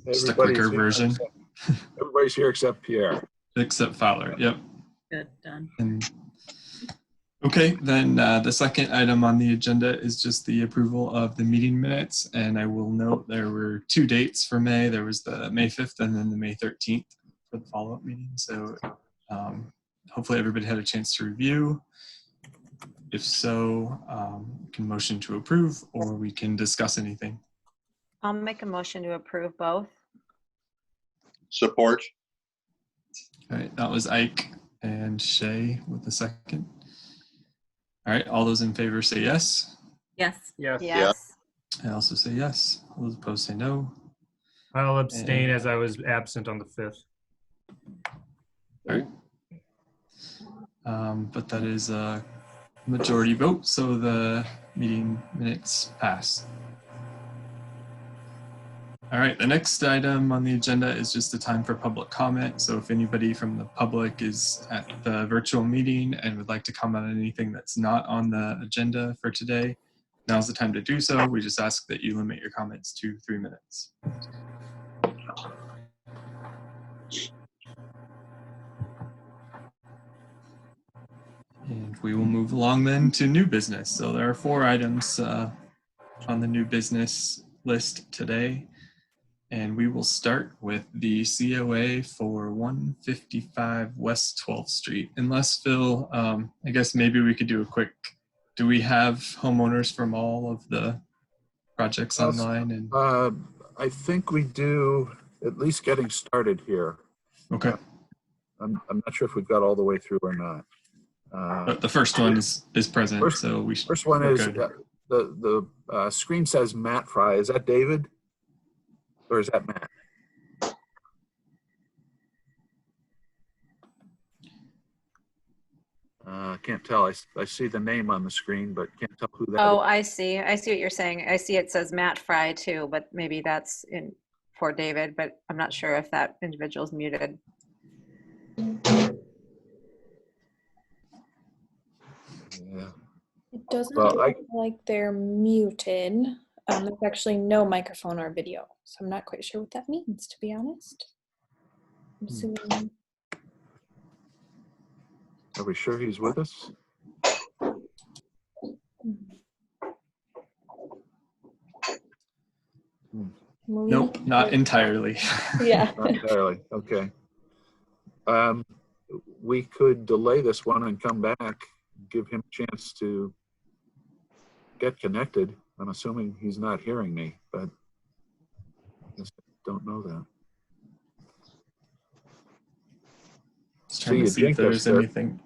Just a quicker version. Everybody's here except Pierre. Except Fowler, yep. Good, done. Okay, then the second item on the agenda is just the approval of the meeting minutes. And I will note there were 2 dates for May. There was the May 5th and then the May 13th for the follow-up meeting. So hopefully everybody had a chance to review. If so, we can motion to approve or we can discuss anything. I'll make a motion to approve both. Support. All right, that was Ike and Shay with the second. All right, all those in favor say yes. Yes. Yes. Yes. I also say yes. All those opposed say no. I'll abstain as I was absent on the 5th. All right. But that is a majority vote, so the meeting minutes pass. All right, the next item on the agenda is just the time for public comment. So if anybody from the public is at the virtual meeting and would like to comment on anything that's not on the agenda for today, now's the time to do so. We just ask that you limit your comments to 3 minutes. And we will move along then to new business. So there are 4 items on the new business list today. And we will start with the COA for 155 West 12th Street. Unless, Phil, I guess maybe we could do a quick, do we have homeowners from all of the projects online? And I think we do, at least getting started here. okay. I'm not sure if we've got all the way through or not. But the first one is present, so we should. First one is, the screen says Matt Fry. Is that David? Or is that Matt? Can't tell. I see the name on the screen, but can't tell who that is. Oh, I see. I see what you're saying. I see it says Matt Fry too, but maybe that's in for David, but I'm not sure if that individual is muted. Yeah. It doesn't Well, look like they're muted. There's actually no microphone or video, so I'm not quite sure what that means, to be honest. I'm assuming. Are we sure he's with us? Nope, not entirely. Yeah. Not entirely. Okay. We could delay this one and come back, give him a chance to get connected. I'm assuming he's not hearing me, but I guess I don't know that. Just trying to see if there's anything.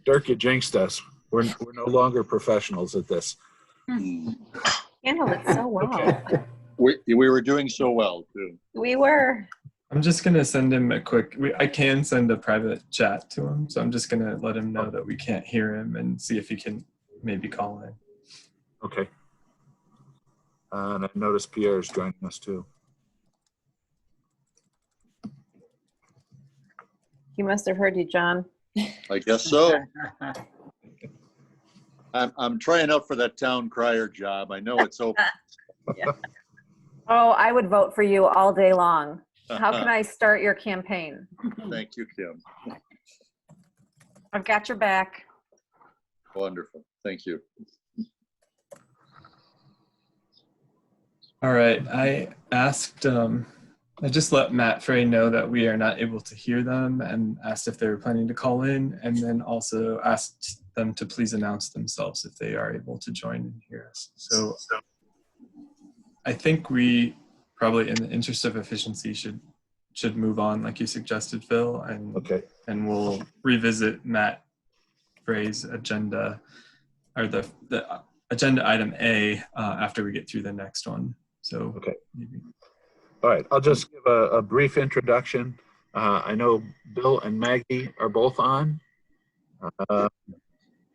Dirk, you jinxed us. We're no longer professionals at this. Handled it so well. Okay. We were doing so well too. We were. I'm just gonna send him a quick. I can send a private chat to him, so I'm just gonna let him know that we can't hear him and see if he can maybe call in. Okay. And I noticed Pierre's joining us too. He must have heard you, John. I guess so. I'm trying out for that town crier job. I know it's open. Yeah. Oh, I would vote for you all day long. How can I start your campaign? Thank you, Kim. I've got your back. Wonderful. Thank you. All right, I asked, I just let Matt Frey know that we are not able to hear them and asked if they were planning to call in, and then also asked them to please announce themselves if they are able to join and hear us. So I think we probably, in the interest of efficiency, should move on like you suggested, Phil, and Okay. and we'll revisit Matt Frey's agenda, or the agenda item A after we get through the next one. So Okay. maybe. All right. I'll just give a brief introduction. I know Bill and Maggie are both on.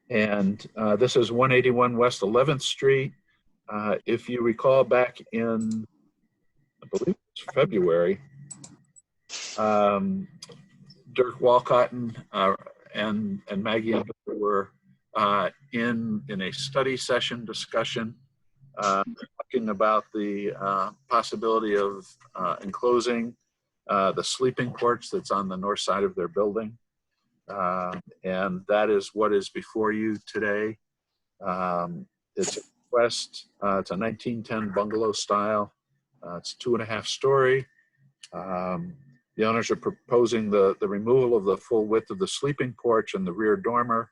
And this is 181 West 11th Street. If you recall back in, I believe it's February, Dirk Walcott and Maggie and Bill were in a study session discussion talking about the possibility of enclosing the sleeping porch that's on the north side of their building. And that is what is before you today. It's a request. It's a 1910 bungalow style. It's 2.5 story. The owners are proposing the removal of the full width of the sleeping porch and the rear dormer,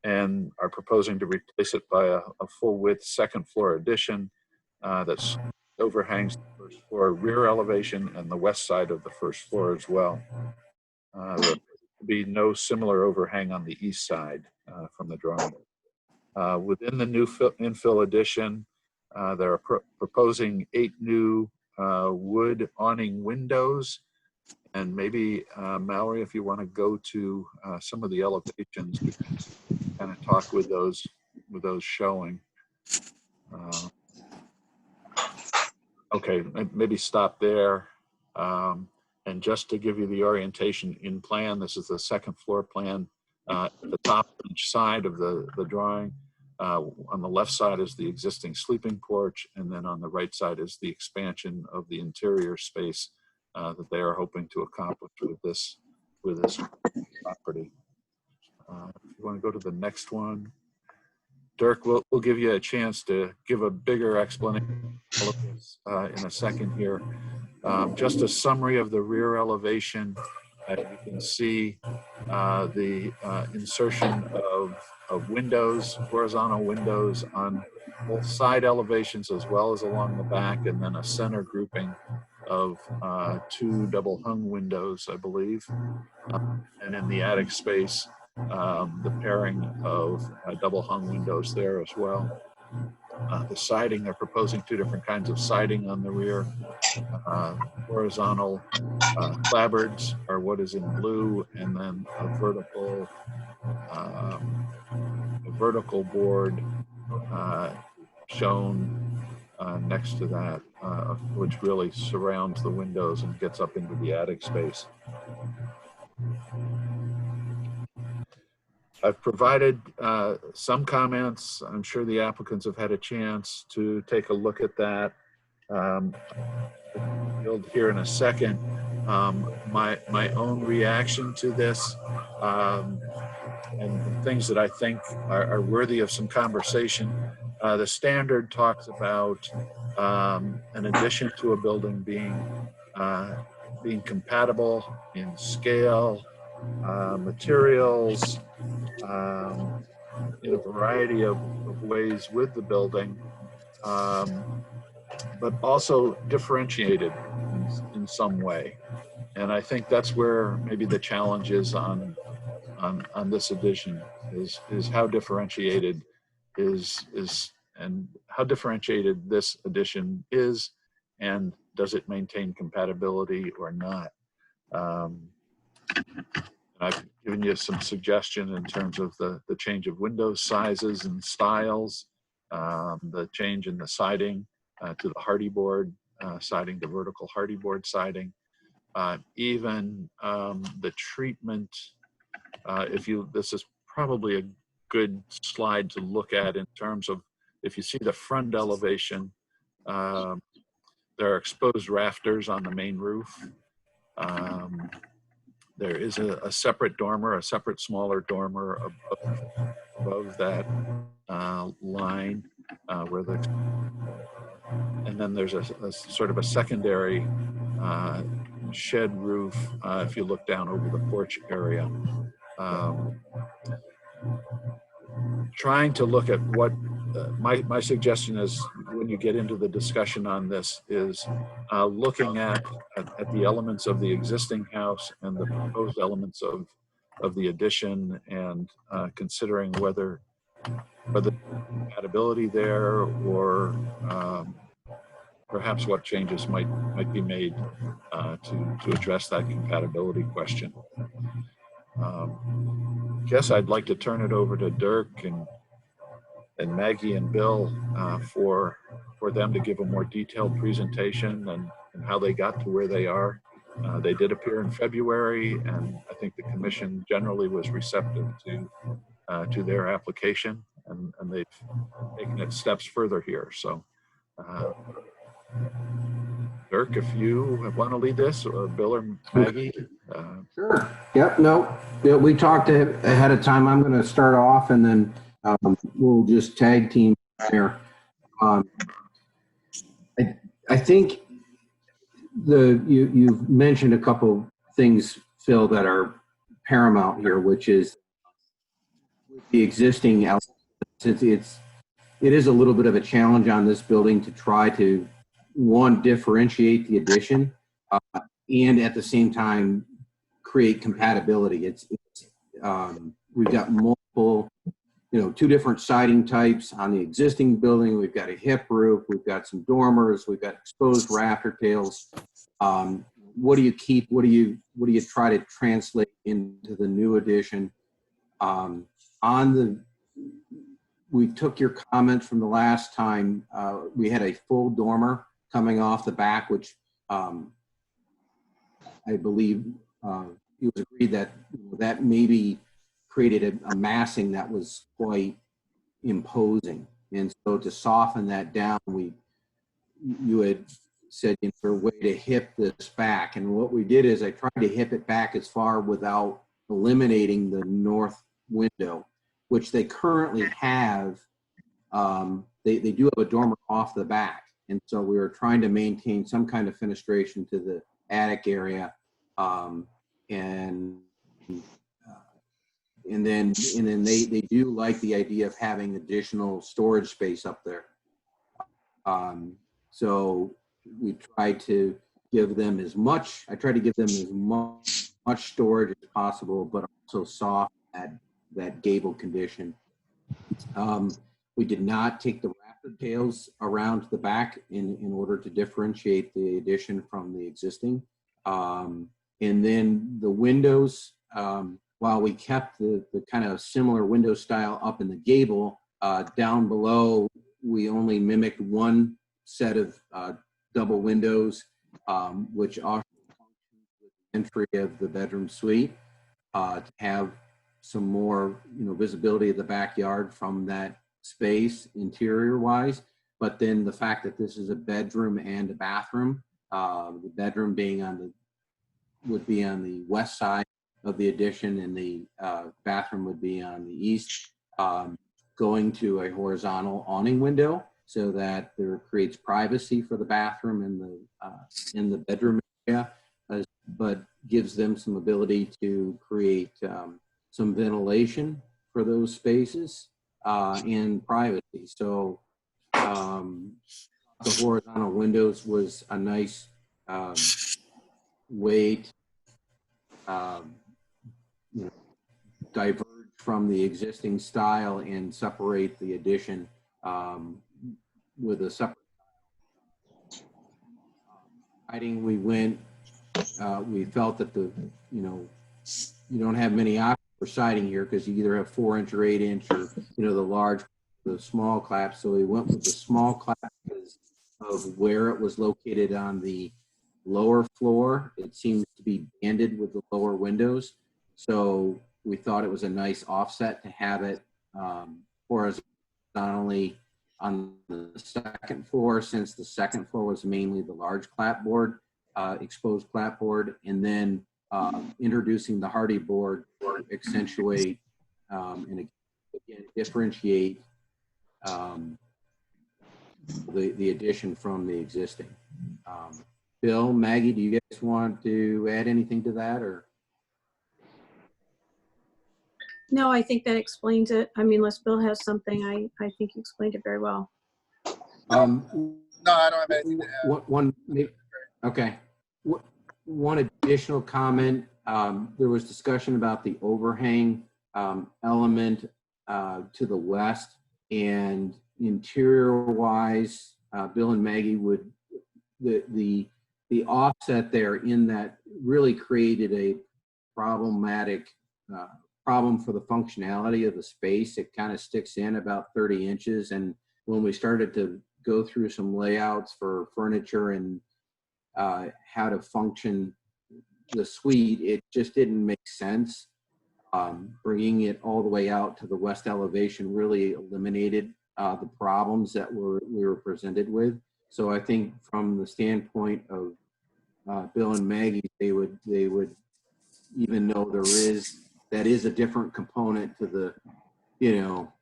and are proposing to replace it by a full width second floor addition that overhangs the first floor rear elevation and the west side of the first floor as well. There will be no similar overhang on the east side from the drawing. Within the new infill addition, they're proposing 8 new wood awning windows. And maybe, Mallory, if you want to go to some of the elevations, we can kind of talk with those showing. Okay, maybe stop there. And just to give you the orientation in plan, this is the second floor plan. At the top each side of the drawing. On the left side is the existing sleeping porch, and then on the right side is the expansion of the interior space that they are hoping to accomplish with this property. If you want to go to the next one, Dirk, we'll give you a chance to give a bigger explanation of this in a second here. Just a summary of the rear elevation. You can see the insertion of windows, horizontal windows on both side elevations as well as along the back, and then a center grouping of 2 double hung windows, I believe. And in the attic space, the pairing of double hung windows there as well. The siding, they're proposing 2 different kinds of siding on the rear. Horizontal clapboards are what is in blue, and then a vertical board shown next to that, which really surrounds the windows and gets up into the attic space. I've provided some comments. I'm sure the applicants have had a chance to take a look at that. Build here in a second. My own reaction to this and things that I think are worthy of some conversation. The standard talks about an addition to a building being compatible in scale, materials, in a variety of ways with the building, but also differentiated in some way. And I think that's where maybe the challenge is on this edition is how differentiated is and how differentiated this edition is, and does it maintain compatibility or not. I've given you some suggestion in terms of the change of window sizes and styles, the change in the siding to the hardy board siding, the vertical hardy board siding, even the treatment. This is probably a good slide to look at in terms of, if you see the front elevation, there are exposed rafters on the main roof. There is a separate dormer, a separate smaller dormer above that line and then there's a sort of a secondary shed roof if you look down over the porch area. Trying to look at what my suggestion is when you get into the discussion on this is looking at the elements of the existing house and the proposed elements of the addition, and considering whether compatibility there, or perhaps what changes might be made to address that compatibility question. Guess I'd like to turn it over to Dirk and Maggie and Bill for them to give a more detailed presentation and how they got to where they are. They did appear in February, and I think the commission generally was receptive to their application, and they've taken it steps further here. So Dirk, if you want to lead this, or Bill or Maggie. Sure. Yep. No. Yeah, we talked ahead of time. I'm going to start off, and then we'll just tag team there. I think you've mentioned a couple things, Phil, that are paramount here, which is the existing. It is a little bit of a challenge on this building to try to, one, differentiate the addition, and at the same time create compatibility. We've got multiple, two different siding types on the existing building. We've got a hip roof. We've got some dormers. We've got exposed rafter tails. What do you keep? What do you try to translate into the new addition? We took your comments from the last time. We had a full dormer coming off the back, which I believe it was agreed that maybe created a massing that was quite imposing. And so to soften that down, you had said a way to hip this back. And what we did is I tried to hip it back as far without eliminating the north window, which they currently have. They do have a dormer off the back. And so we were trying to maintain some kind of fenestration to the attic area. And then they do like the idea of having additional storage space up there. So we tried to give them as much storage as possible, but also soft that gable condition. We did not take the rafter tails around to the back in order to differentiate the addition from the existing. And then the windows, while we kept the kind of similar window style up in the gable, down below, we only mimicked one set of double windows, which also functions with the entry of the bedroom suite, to have some more visibility of the backyard from that space interior wise. But then the fact that this is a bedroom and a bathroom, the bedroom would be on the west side of the addition, and the bathroom would be on the east, going to a horizontal awning window so that there creates privacy for the bathroom and in the bedroom area, but gives them some ability to create some ventilation for those spaces and privacy. So the horizontal windows was a nice way to diverge from the existing style and separate the addition with a separate siding. We felt that you don't have many options for siding here because you either have 4-inch or 8-inch or the small clap. So we went with the small clap because of where it was located on the lower floor. It seems to be banded with the lower windows. So we thought it was a nice offset to have it horizontally on the second floor, since the second floor was mainly the large clapboard, exposed clapboard, and then introducing the hardy board to accentuate and again differentiate the addition from the existing. Bill, Maggie, do you guys want to add anything to that, or? No, I think that explains it. I mean, unless Bill has something, I think you explained it very well. No, I don't have anything to add. Okay. One additional comment. There was discussion about the overhang element to the west, and interior-wise, Bill and Maggie would the offset there in that really created a problematic problem for the functionality of the space. It kind of sticks in about 30 inches, and when we started to go through some layouts for furniture and how to function the suite, it just didn't make sense. Bringing it all the way out to the west elevation really eliminated the problems that we were presented with. So I think from the standpoint of Bill and Maggie, they would even though that is a different component to the,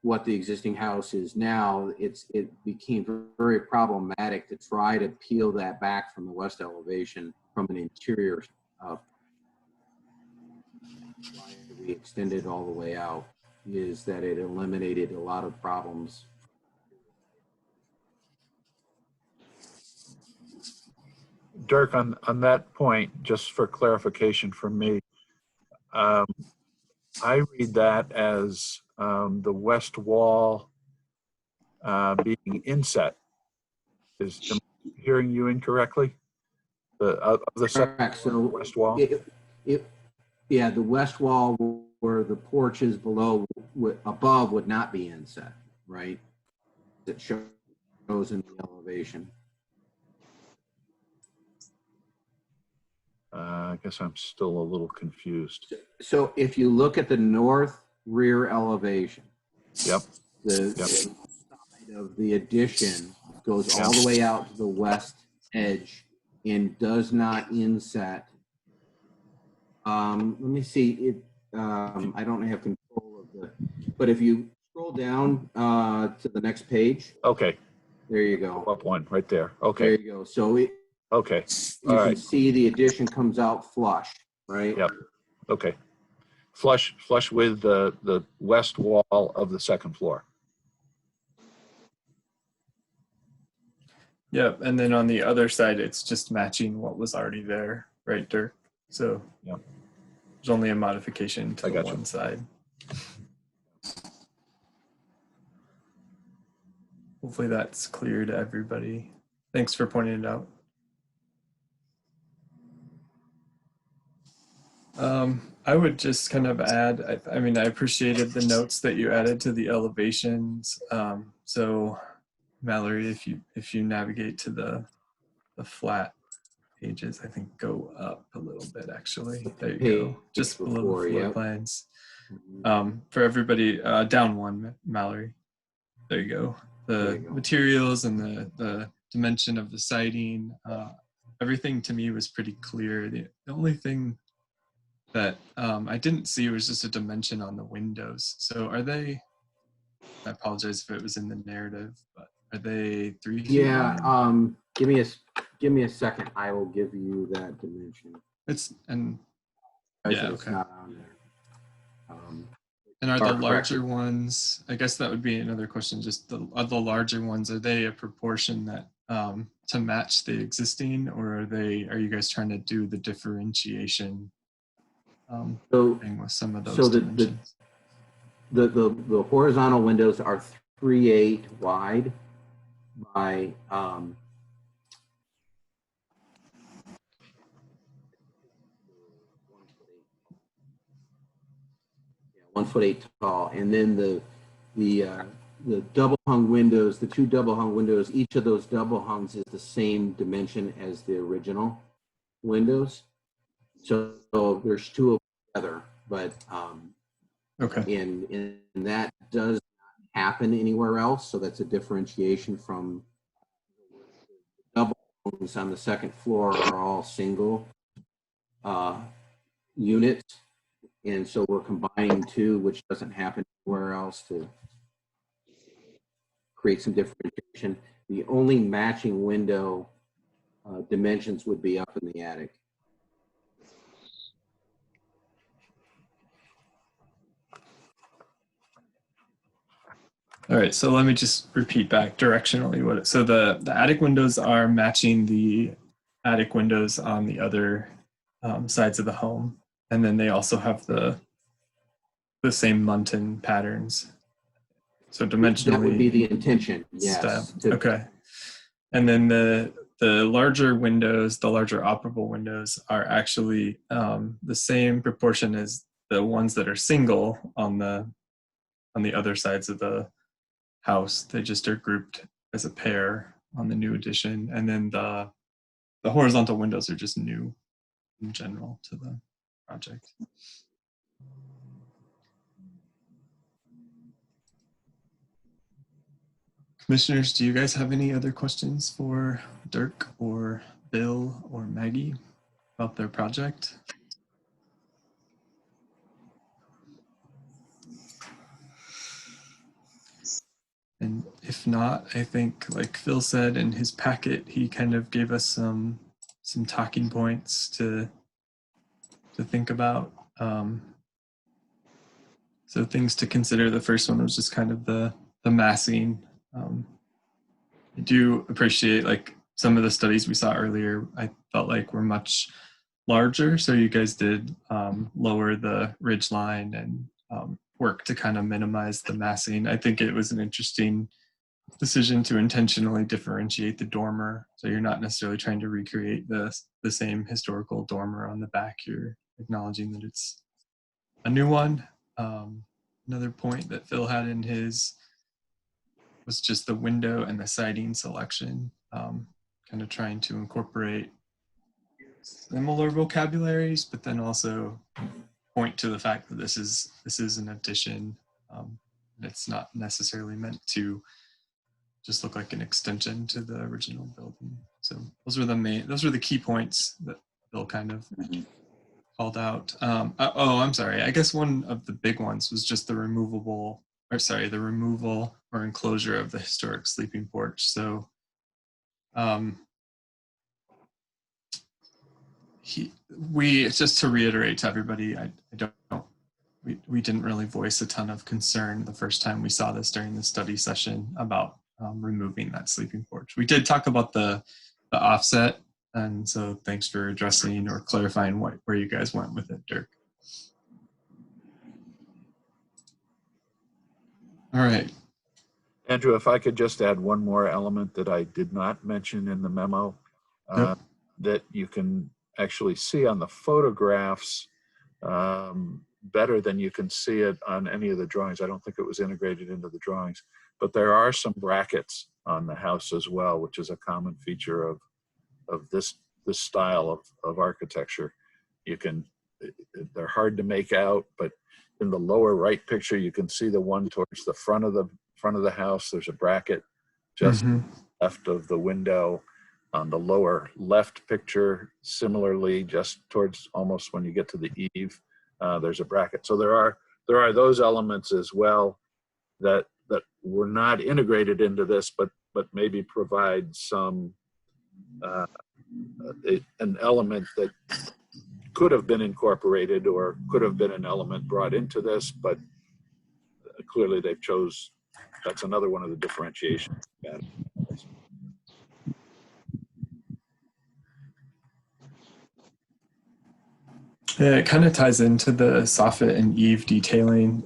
what the existing house is now, it became very problematic to try to peel that back from the west elevation from an interior. Why we extended all the way out is that it eliminated a lot of problems. Dirk, on that point, just for clarification from me, I read that as the west wall being inset. Am I hearing you incorrectly? Of the Correct. So west wall? Yeah, the west wall where the porch is above would not be inset, right? It shows in the elevation. I guess I'm still a little confused. So if you look at the north rear elevation, Yep. the side of the addition goes all the way out to the west edge and does not inset. Let me see it. I don't have control of but if you scroll down to the next page. Okay. There you go. Up one right there. Okay. There you go. So okay. You can see the addition comes out flush, right? Yep. Okay. Flush with the west wall of the second floor. Yep, and then on the other side, it's just matching what was already there, right, Dirk? So Yep. There's only a modification to the one side. Hopefully that's clear to everybody. Thanks for pointing it out. I would just kind of add, I mean, I appreciated the notes that you added to the elevations. So Mallory, if you navigate to the flat pages, I think go up a little bit actually. There you go. Just below the floor plans. For everybody, down one, Mallory. There you go. The materials and the dimension of the siding, everything to me was pretty clear. The only thing that I didn't see was just a dimension on the windows. So are they, I apologize if it was in the narrative, but are they 3 feet? Yeah, give me a second. I will give you that dimension. It's okay. Not on there. And are the larger ones, I guess that would be another question, just are the larger ones, are they a proportion that to match the existing, or are you guys trying to do the differentiation thing with some of those dimensions? The horizontal windows are 3.8 wide by 1'8" tall, and then the double hung windows, the two double hung windows, each of those double hungs is the same dimension as the original windows. So there's two of them together, but okay. And that does not happen anywhere else. So that's a differentiation from double homes on the second floor are all single units. And so we're combining two, which doesn't happen anywhere else, to create some differentiation. The only matching window dimensions would be up in the attic. All right, so let me just repeat back directionally so the attic windows are matching the attic windows on the other sides of the home, and then they also have the same muntin patterns. So dimensionally, that would be the intention. Yes. Okay, and then the larger windows, the larger operable windows, are actually the same proportion as the ones that are single on the other sides of the house. They just are grouped as a pair on the new addition, and then the horizontal windows are just new in general to the project. Commissioners, do you guys have any other questions for Dirk or Bill or Maggie about their project? And if not, I think, like Phil said in his packet, he kind of gave us some talking points to think about. So things to consider. The first one was just kind of the massing. I do appreciate, like, some of the studies we saw earlier, I felt like were much larger. So you guys did lower the ridge line and work to kind of minimize the massing. I think it was an interesting decision to intentionally differentiate the dormer. So you're not necessarily trying to recreate the same historical dormer on the back. You're acknowledging that it's a new one. Another point that Phil had in his was just the window and the siding selection, kind of trying to incorporate similar vocabularies, but then also point to the fact that this is an addition. It's not necessarily meant to just look like an extension to the original building. So those were the key points that Bill kind of called out. I'm sorry. I guess one of the big ones was just the removal or enclosure of the historic sleeping porch. So just to reiterate to everybody, we didn't really voice a ton of concern the first time we saw this during the study session about removing that sleeping porch. We did talk about the offset, and so thanks for addressing or clarifying where you guys went with it, Dirk. All right. Andrew, if I could just add one more element that I did not mention in the memo, Yep. that you can actually see on the photographs better than you can see it on any of the drawings. I don't think it was integrated into the drawings, but there are some brackets on the house as well, which is a common feature of this style of architecture. They're hard to make out, but in the lower right picture, you can see the one towards the front of the house. There's a bracket just left of the window. On the lower left picture, similarly, just towards almost when you get to the eave, there's a bracket. So there are those elements as well that were not integrated into this, but maybe provide some an element that could have been incorporated or could have been an element brought into this, but clearly they've chose. That's another one of the differentiations. Yeah, it kind of ties into the soffit and eave detailing.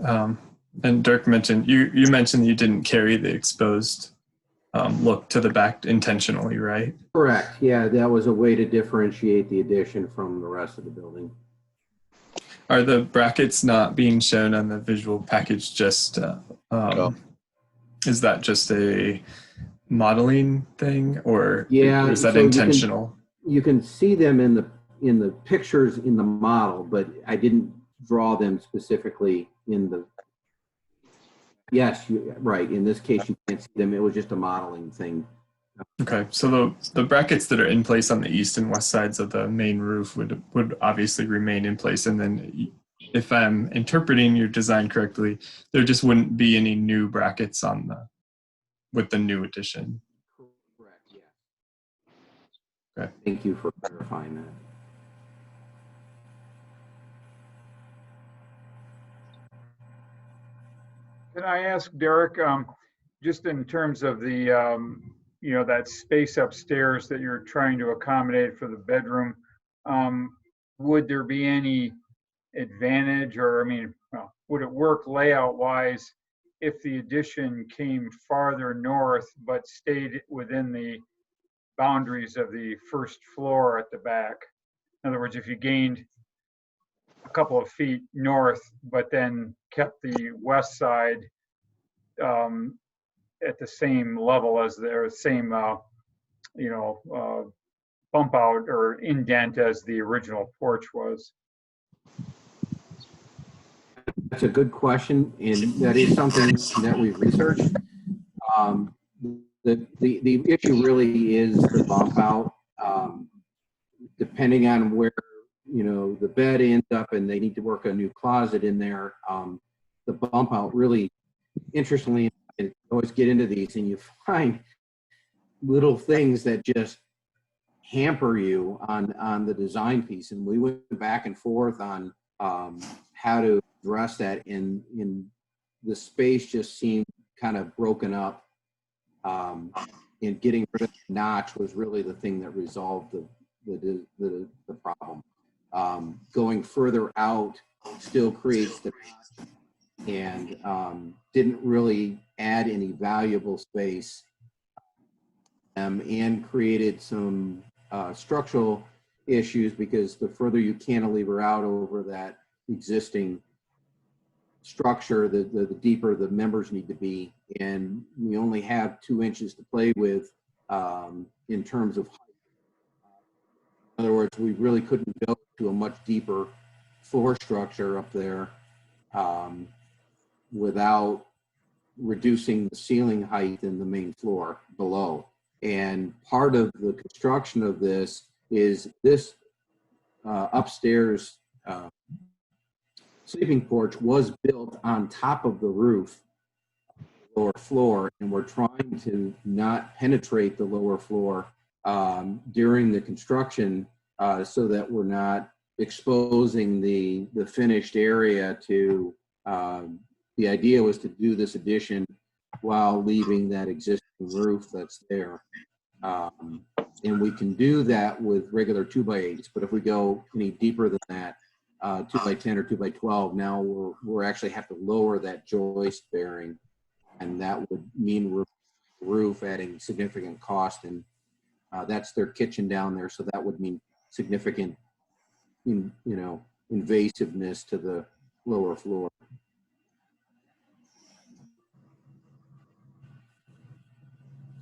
And Dirk mentioned, you mentioned that you didn't carry the exposed look to the back intentionally, right? Correct. Yeah, that was a way to differentiate the addition from the rest of the building. Are the brackets not being shown on the visual package just, is that just a modeling thing, or is that so intentional? You can see them in the pictures in the model, but I didn't draw them specifically in the. Yes, right. In this case, you can't see them. It was just a modeling thing. Okay, so the brackets that are in place on the east and west sides of the main roof would obviously remain in place, and then if I'm interpreting your design correctly, there just wouldn't be any new brackets with the new addition. Correct. Yeah. Okay. Thank you for clarifying that. Can I ask Derek, just in terms of the, that space upstairs that you're trying to accommodate for the bedroom, would there be any advantage, or would it work layout wise if the addition came farther north but stayed within the boundaries of the first floor at the back? In other words, if you gained a couple of feet north, but then kept the west side at the same level as their same, bump out or indent as the original porch was. That's a good question, and that is something that we've researched. the issue really is the bump out. Depending on where, you know, the bed ends up and they need to work a new closet in there, the bump out really, interestingly, you always get into these and you find little things that just hamper you on the design piece. And we went back and forth on how to address that, in the space just seemed kind of broken up. And getting rid of the notch was really the thing that resolved the problem. Going further out still creates the notch and didn't really add any valuable space, and created some structural issues, because the further you cantilever out over that existing structure, the deeper the members need to be, and we only have 2 inches to play with in terms of height. In other words, we really couldn't go to a much deeper floor structure up there without reducing the ceiling height in the main floor below. And part of the construction of this is this upstairs sleeping porch was built on top of the roof, lower floor, and we're trying to not penetrate the lower floor during the construction, so that we're not exposing the finished area to, the idea was to do this addition while leaving that existing roof that's there. And we can do that with regular 2x8s, but if we go any deeper than that, 2x10 or 2x12, now we're actually have to lower that joist bearing, and that would mean roof adding significant cost, and that's their kitchen down there, so that would mean significant, invasiveness to the lower floor.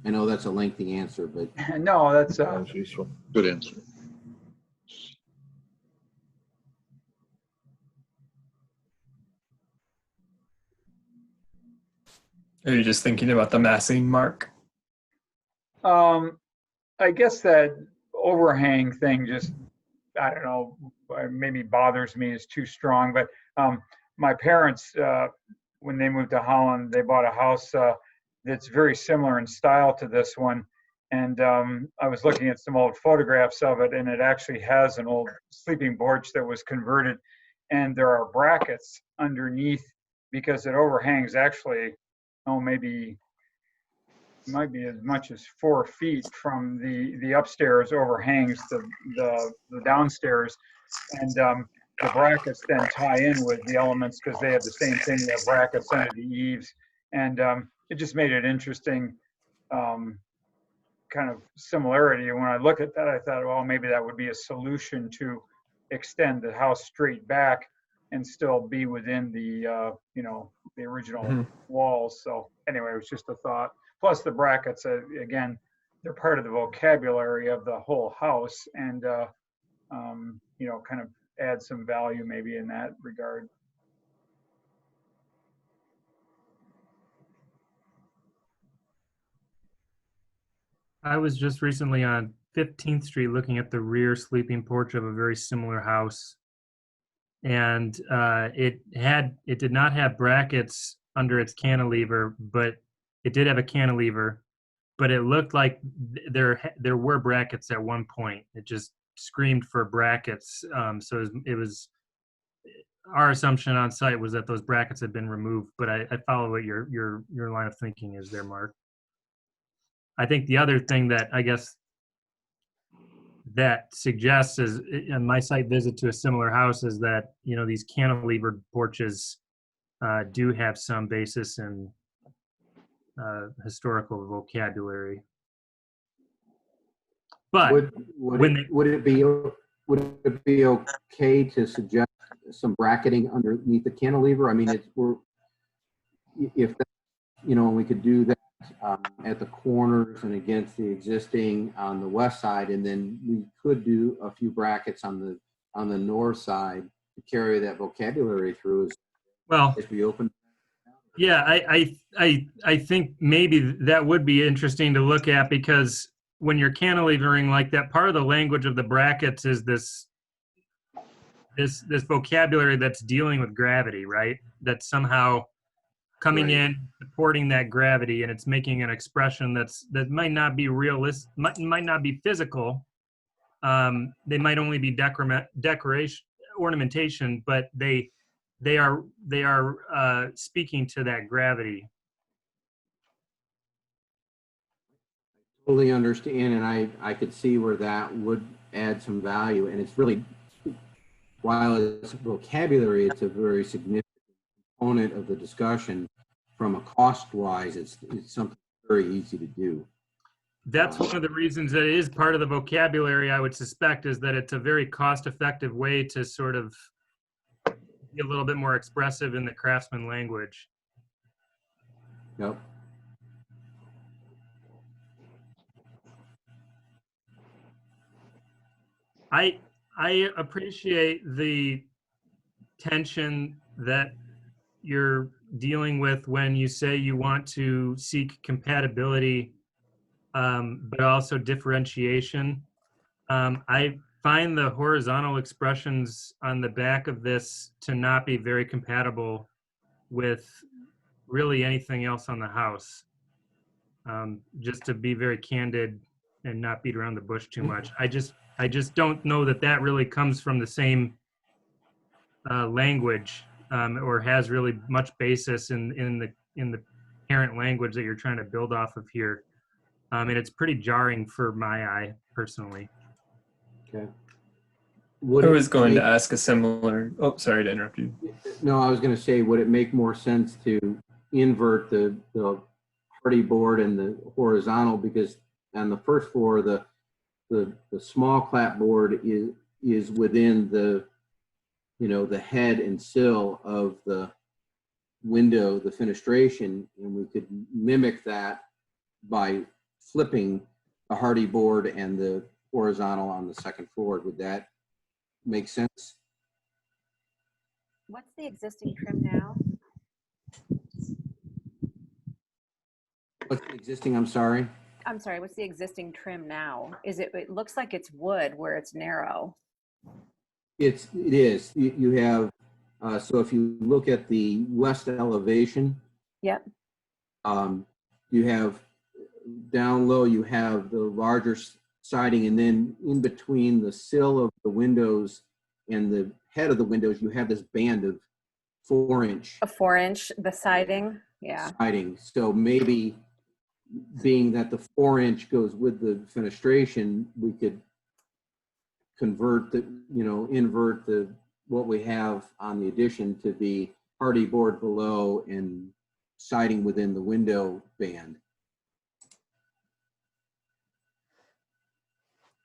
I know that's a lengthy answer, but No, that's That was useful. Good answer. Are you just thinking about the massing, Mark? I guess that overhang thing just, I don't know, maybe bothers me is too strong, but my parents, when they moved to Holland, they bought a house that's very similar in style to this one. And I was looking at some old photographs of it, and it actually has an old sleeping porch that was converted. And there are brackets underneath because it overhangs actually, maybe might be as much as 4 feet from the upstairs overhangs the downstairs, and the brackets then tie in with the elements because they have the same thing. They have brackets under the eaves, and it just made it interesting, kind of similarity. And when I look at that, I thought, well, maybe that would be a solution to extend the house straight back and still be within the the original walls. So anyway, it was just a thought. Plus the brackets, again, they're part of the vocabulary of the whole house, and kind of add some value maybe in that regard. I was just recently on 15th Street looking at the rear sleeping porch of a very similar house. And it did not have brackets under its cantilever, but it did have a cantilever, but it looked like there were brackets at one point. It just screamed for brackets. So it was our assumption on site was that those brackets had been removed, but I follow what your line of thinking is there, Mark. I think the other thing that I guess that suggests is, in my site visit to a similar house, is that these cantilevered porches do have some basis in historical vocabulary. But would it be okay to suggest some bracketing underneath the cantilever? I mean, if that, we could do that at the corners and against the existing on the west side, and then we could do a few brackets on the north side to carry that vocabulary through as we open. Yeah, I think maybe that would be interesting to look at, because when you're cantilevering like that, part of the language of the brackets is this vocabulary that's dealing with gravity, right? That's somehow coming Right. in, supporting that gravity, and it's making an expression that might not be realistic, might not be physical. They might only be decoration, ornamentation, but they are speaking to that gravity. Totally understand, and I could see where that would add some value. And it's really, while it's vocabulary, it's a very significant component of the discussion. From a cost-wise, it's something very easy to do. That's one of the reasons that it is part of the vocabulary, I would suspect, is that it's a very cost-effective way to sort of be a little bit more expressive in the craftsman language. Yep. I appreciate the tension that you're dealing with when you say you want to seek compatibility, but also differentiation. I find the horizontal expressions on the back of this to not be very compatible with really anything else on the house. Just to be very candid and not beat around the bush too much. I just don't know that that really comes from the same language, or has really much basis in the parent language that you're trying to build off of here. And it's pretty jarring for my eye personally. Okay. I was going to ask a similar. Oh, sorry to interrupt you. No, I was going to say, would it make more sense to invert the hardy board and the horizontal, because on the first floor the small clapboard is within the, you know, the head and sill of the window, the fenestration, and we could mimic that by flipping the hardy board and the horizontal on the second floor. Would that make sense? What's the existing trim now? What's the existing? I'm sorry. I'm sorry, what's the existing trim now? It looks like it's wood where it's narrow. It is. You have, so if you look at the west elevation, Yep. you have down low, you have the larger siding, and then in between the sill of the windows and the head of the windows, you have this band of 4-inch A 4-inch, the siding. Yeah. siding. So maybe, being that the 4-inch goes with the fenestration, we could convert the, you know, invert the, what we have on the addition to the hardy board below and siding within the window band.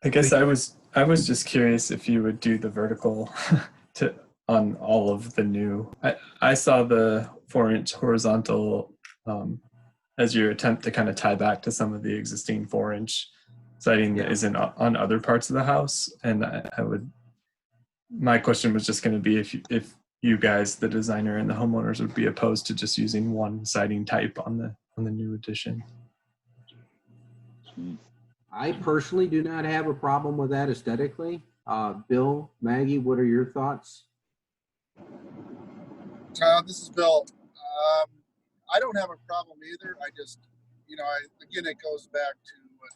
I guess I was just curious if you would do the vertical on all of the new. I saw the 4-inch horizontal as your attempt to kind of tie back to some of the existing 4-inch siding that isn't on other parts of the house. And my question was just going to be if you guys, the designer and the homeowners, would be opposed to just using one siding type on the new addition. I personally do not have a problem with that aesthetically. Bill, Maggie, what are your thoughts? This is Bill. I don't have a problem either. I just, again, it goes back to what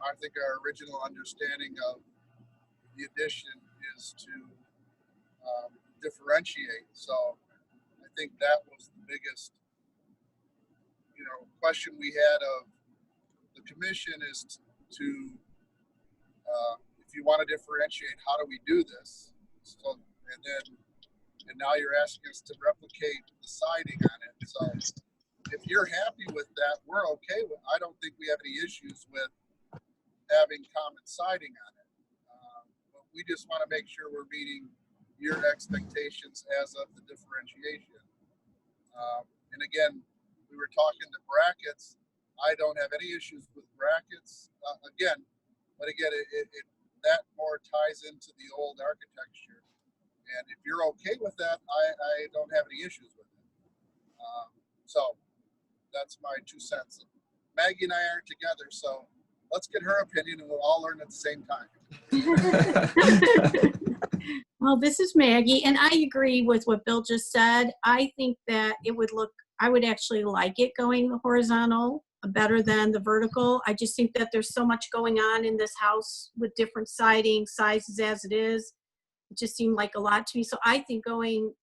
I think our original understanding of the addition is to differentiate. So I think that was the biggest, question we had of the commission is to, if you want to differentiate, how do we do this? So, and now you're asking us to replicate the siding on it. So if you're happy with that, we're okay with. I don't think we have any issues with having common siding on it. But we just want to make sure we're meeting your expectations as of the differentiation. And again, we were talking the brackets. I don't have any issues with brackets. But again, that more ties into the old architecture. And if you're okay with that, I don't have any issues with it. So that's my 2 cents. Maggie and I aren't together, so let's get her opinion and we'll all learn at the same time. Well, this is Maggie, and I agree with what Bill just said. I think that it would look, I would actually like it going horizontal better than the vertical. I just think that there's so much going on in this house with different siding sizes as it is. It just seemed like a lot to me. So I think going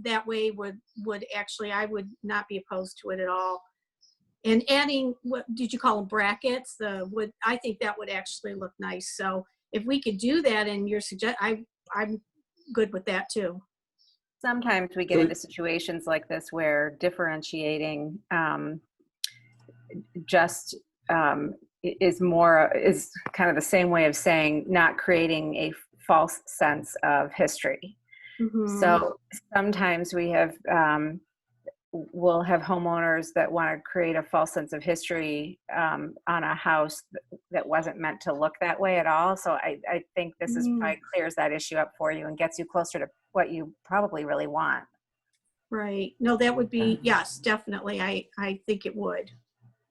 that way would actually, I would not be opposed to it at all. And adding, what did you call them, brackets? The wood, I think that would actually look nice. So if we could do that, and you're I'm good with that too. Sometimes we get into situations like this where differentiating just is kind of the same way of saying not creating a false sense of history. Mm-hmm. So sometimes we'll have homeowners that want to create a false sense of history on a house that wasn't meant to look that way at all. So I think this is probably clears that issue up for you and gets you closer to what you probably really want. Right. No, that would be, yes, definitely. I think it would.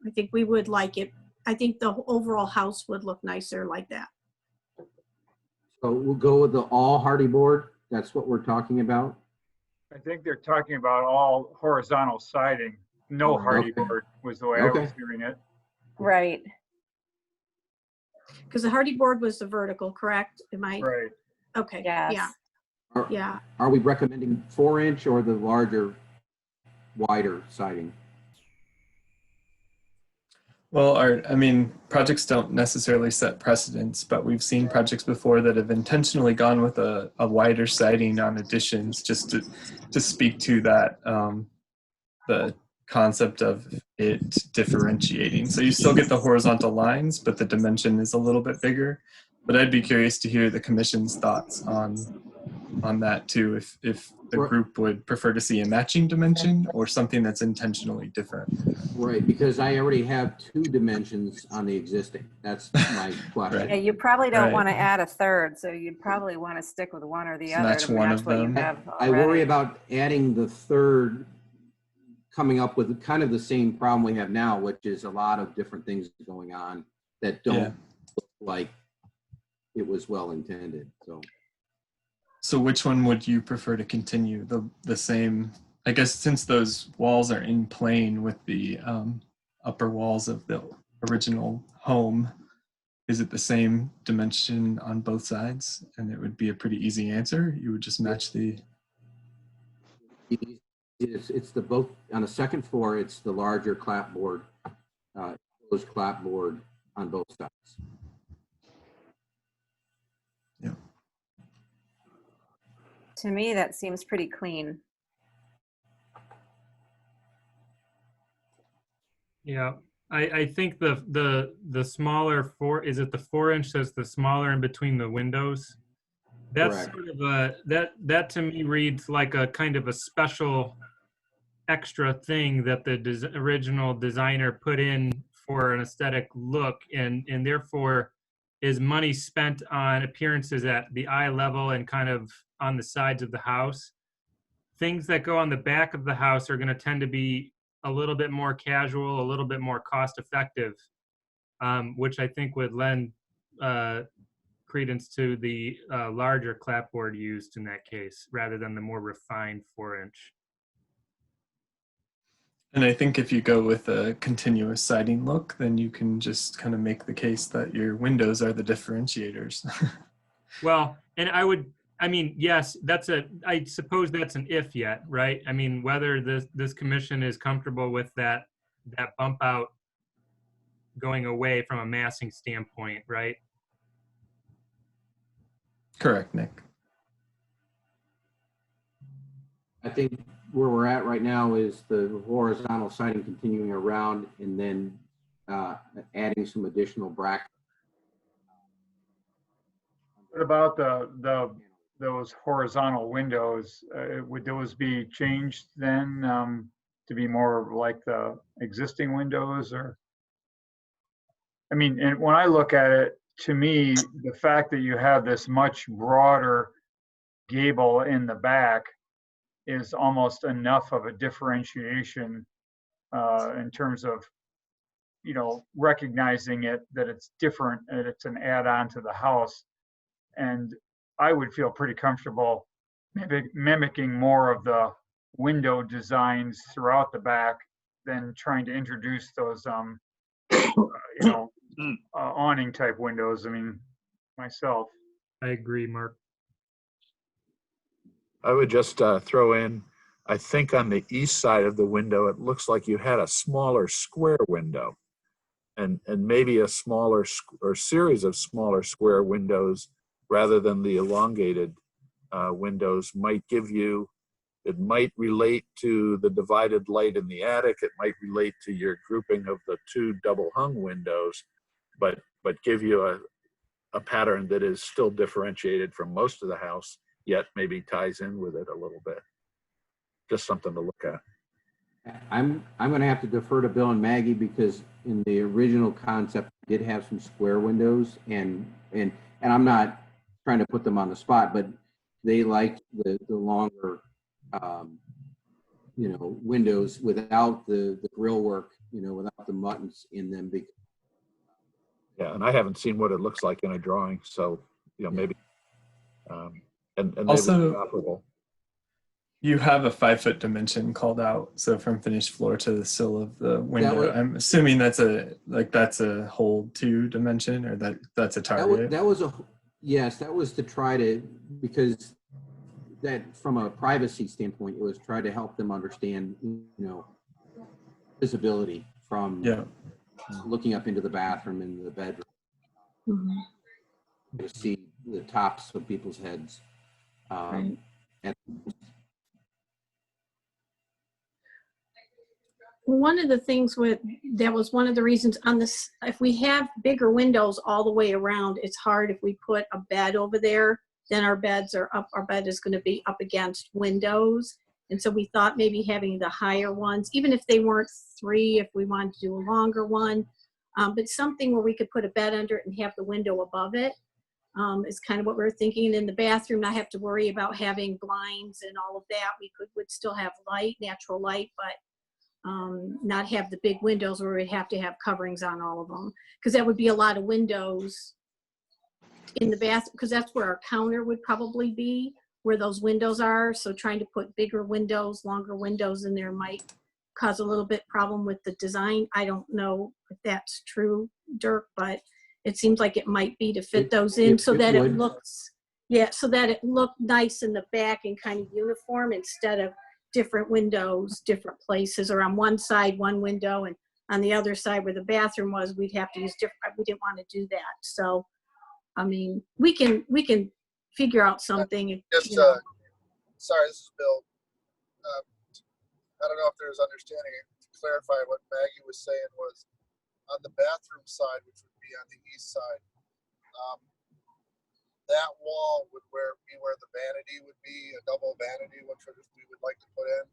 I think we would like it. I think the overall house would look nicer like that. So we'll go with the all hardy board. That's what we're talking about. I think they're talking about all horizontal siding. No hardy board was the way I was hearing it. Right. Because the hardy board was the vertical, correct? Am I? Right. Okay. Yes. Yeah. Are we recommending 4-inch or the larger, wider siding? Well, I mean, projects don't necessarily set precedents, but we've seen projects before that have intentionally gone with a wider siding on additions just to speak to that, the concept of it differentiating. So you still get the horizontal lines, but the dimension is a little bit bigger. But I'd be curious to hear the commission's thoughts on that too, if the group would prefer to see a matching dimension or something that's intentionally different. Right, because I already have 2 dimensions on the existing. That's my question. Right. Yeah, you probably don't want to add a third, so you'd probably want to stick with one or the other Match to one match of what you them. have I already. worry about adding the third, coming up with kind of the same problem we have now, which is a lot of different things going on that don't look like it was well intended. So which one would you prefer to continue? The same, I guess, since those walls are in plane with the upper walls of the original home, is it the same dimension on both sides? And it would be a pretty easy answer. You would just match the. It's the both on the second floor. It's the larger clapboard, closed clapboard on both sides. Yeah. To me, that seems pretty clean. Yeah, I think the smaller is it the 4-inch that's the smaller in between the windows? That's Correct. sort of a that to me reads like a kind of a special extra thing that the original designer put in for an aesthetic look, and therefore is money spent on appearances at the eye level and kind of on the sides of the house. Things that go on the back of the house are going to tend to be a little bit more casual, a little bit more cost effective, which I think would lend credence to the larger clapboard used in that case, rather than the more refined 4-inch. And I think if you go with a continuous siding look, then you can just kind of make the case that your windows are the differentiators. Well, and I mean, yes, I suppose that's an if yet, right? I mean, whether this commission is comfortable with that bump out going away from a massing standpoint, right? Correct, Nick. I think where we're at right now is the horizontal siding continuing around and then adding some additional brackets. What about those horizontal windows? Would those be changed then to be more like the existing windows? Or, I mean, and when I look at it, to me, the fact that you have this much broader gable in the back is almost enough of a differentiation in terms of, you know, recognizing it, that it's different and it's an add-on to the house. And I would feel pretty comfortable mimicking more of the window designs throughout the back than trying to introduce those, you know, awning type windows. I mean, myself. I agree, Mark. I would just throw in, I think on the east side of the window, it looks like you had a smaller square window, and maybe a smaller or series of smaller square windows rather than the elongated windows might give you, it might relate to the divided light in the attic. It might relate to your grouping of the two double hung windows, but give you a pattern that is still differentiated from most of the house, yet maybe ties in with it a little bit. Just something to look at. I'm going to have to defer to Bill and Maggie, because in the original concept it did have some square windows, and I'm not trying to put them on the spot, but they liked the longer you know, windows without the grill work, you know, without the buttons in them. Yeah, and I haven't seen what it looks like in a drawing, so you know, maybe and they Also, were operable. You have a 5-foot dimension called out, so from finished floor to the sill of the window. I'm assuming that's a hold to dimension, or that's a target. That was yes, that was to try to, because that from a privacy standpoint, it was try to help them understand, you know, visibility from looking up into the bathroom and the bedroom. To see the tops of people's heads. Right. One of the things that was one of the reasons on this, if we have bigger windows all the way around, it's hard if we put a bed over there, then our bed is going to be up against windows. And so we thought maybe having the higher ones, even if they weren't 3, if we wanted to do a longer one, but something where we could put a bed under it and have the window above it. Is kind of what we were thinking. And in the bathroom, not have to worry about having blinds and all of that. We would still have light, natural light, but not have the big windows where we'd have to have coverings on all of them, because that would be a lot of windows in the bathroom, because that's where our counter would probably be, where those windows are. So trying to put bigger windows, longer windows in there might cause a little bit problem with the design. I don't know if that's true, Dirk, but it seems like it might be to fit those in so that it looks, so that it looked nice in the back and kind of uniform, instead of different windows, different places, or on one side, one window, and on the other side where the bathroom was, we'd have to use different, we didn't want to do that. So, I mean, we can figure out something. Just, sorry, this is Bill. I don't know if there's understanding. To clarify what Maggie was saying was, on the bathroom side, which would be on the east side, that wall would be where the vanity would be, a double vanity, which we would like to put in.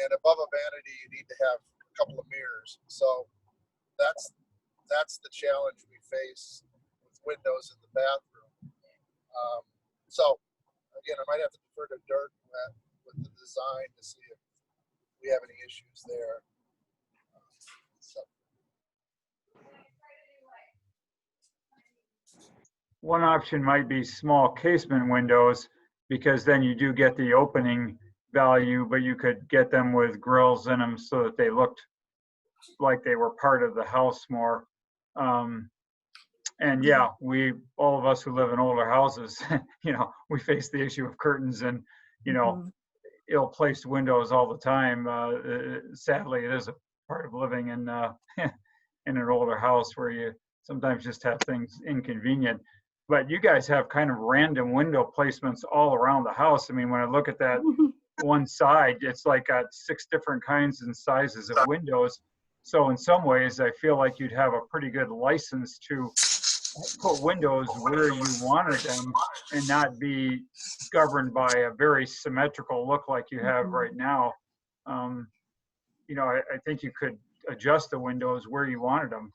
And above a vanity, you need to have a couple of mirrors. So that's the challenge we face with windows in the bathroom. So again, I might have to defer to Dirk with the design to see if we have any issues there. One option might be small casement windows, because then you do get the opening value, but you could get them with grills in them so that they looked like they were part of the house more. And yeah, all of us who live in older houses, you know, we face the issue of curtains and, you know, ill-placed windows all the time. Sadly, it is a part of living in in an older house where you sometimes just have things inconvenient. But you guys have kind of random window placements all around the house. I mean, when I look at that one side, it's like got 6 different kinds and sizes of windows. So in some ways, I feel like you'd have a pretty good license to put windows where you wanted them and not be governed by a very symmetrical look like you have right now. You know, I think you could adjust the windows where you wanted them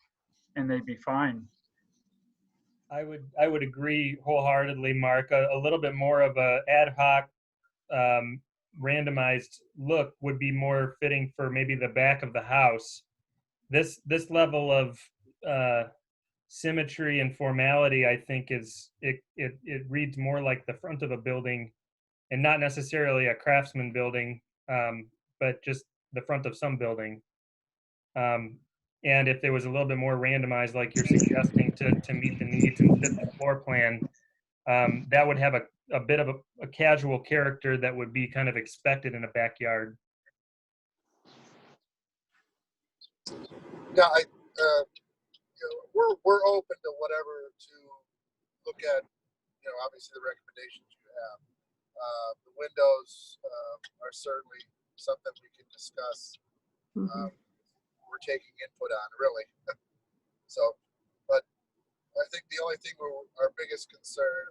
and they'd be fine. I would agree wholeheartedly, Mark. A little bit more of a ad hoc randomized look would be more fitting for maybe the back of the house. This level of symmetry and formality, I think, it reads more like the front of a building, and not necessarily a craftsman building, but just the front of some building. And if there was a little bit more randomized, like you're suggesting, to meet the needs and fit the floor plan, that would have a bit of a casual character that would be kind of expected in a backyard. Yeah, we're open to whatever to look at. Obviously the recommendations you have. The windows are certainly something we can discuss. We're taking input on, really. So, but I think the only thing our biggest concern,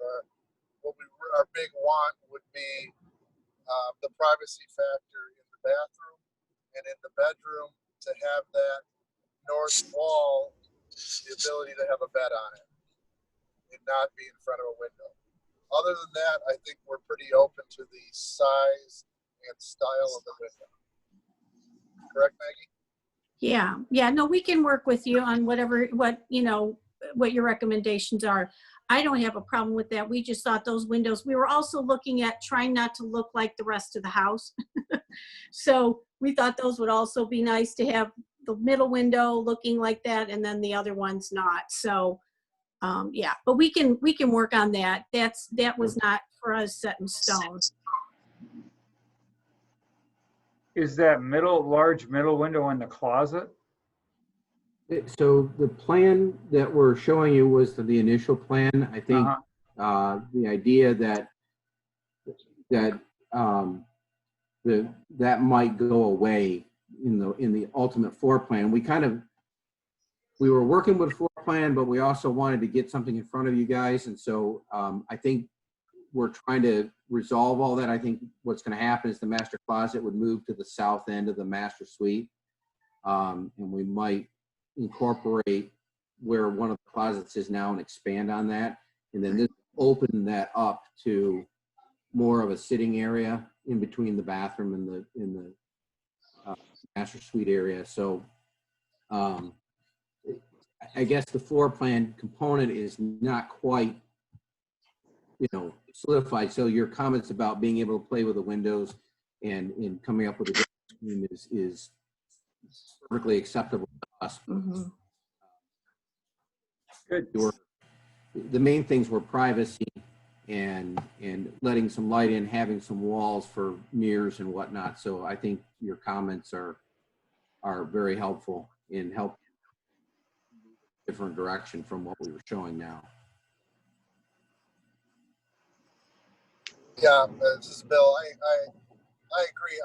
our big want would be the privacy factor in the bathroom and in the bedroom, to have that north wall, the ability to have a bed on it and not be in front of a window. Other than that, I think we're pretty open to the size and style of the window. Correct, Maggie? Yeah, no, we can work with you on what your recommendations are. I don't have a problem with that. We just thought those windows, we were also looking at trying not to look like the rest of the house. So we thought those would also be nice to have the middle window looking like that, and then the other ones not. So yeah, but we can work on that. That was not for us set in stone. Is that large middle window in the closet? So the plan that we're showing you was the initial plan. I think the idea that that might go away in the ultimate floor plan. We were working with a floor plan, but we also wanted to get something in front of you guys, and so I think we're trying to resolve all that. I think what's going to happen is the master closet would move to the south end of the master suite, and we might incorporate where one of the closets is now and expand on that, and then this open that up to more of a sitting area in between the bathroom and the master suite area. So I guess the floor plan component is not quite solidified. So your comments about being able to play with the windows and in coming up with a scheme is perfectly acceptable to us. Good. The main things were privacy and letting some light in, having some walls for mirrors and whatnot. So I think your comments are very helpful in helping different direction from what we were showing now. Yeah, this is Bill. I agree.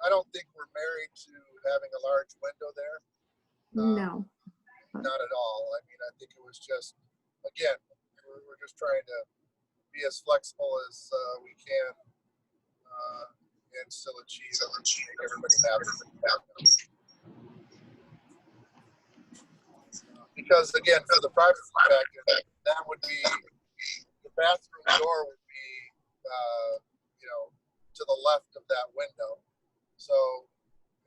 I don't think we're married to having a large window there. No. Not at all. I mean, I think it was just, again, we're just trying to be as flexible as we can and still achieve make everybody happy. Because again, for the privacy factor, that would be the bathroom door would be, to the left of that window. So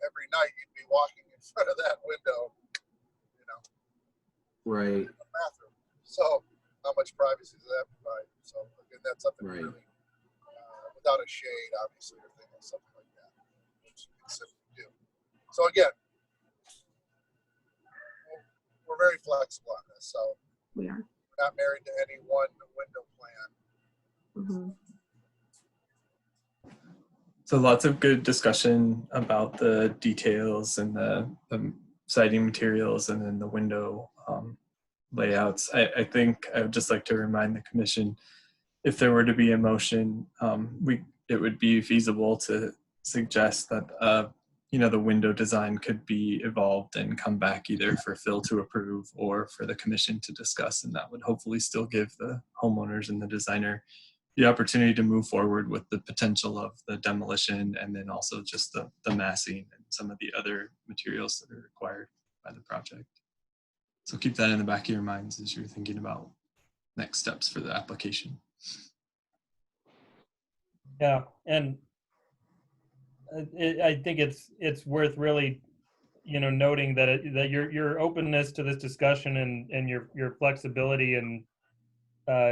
every night you'd be walking in front of that window, Right. in the bathroom. So how much privacy does that provide? So again, that's something really without a shade, obviously, or something like that, which we can simply do. So again, we're very flexible on this. So we are. We're not married to any one window plan. So lots of good discussion about the details and the siding materials and then the window layouts. I think I would just like to remind the commission, if there were to be a motion, it would be feasible to suggest that the window design could be evolved and come back either for Phil to approve or for the commission to discuss, and that would hopefully still give the homeowners and the designer the opportunity to move forward with the potential of the demolition and then also just the massing and some of the other materials that are required by the project. So keep that in the back of your minds as you're thinking about next steps for the application. Yeah, and I think it's worth really, noting that your openness to this discussion and your flexibility and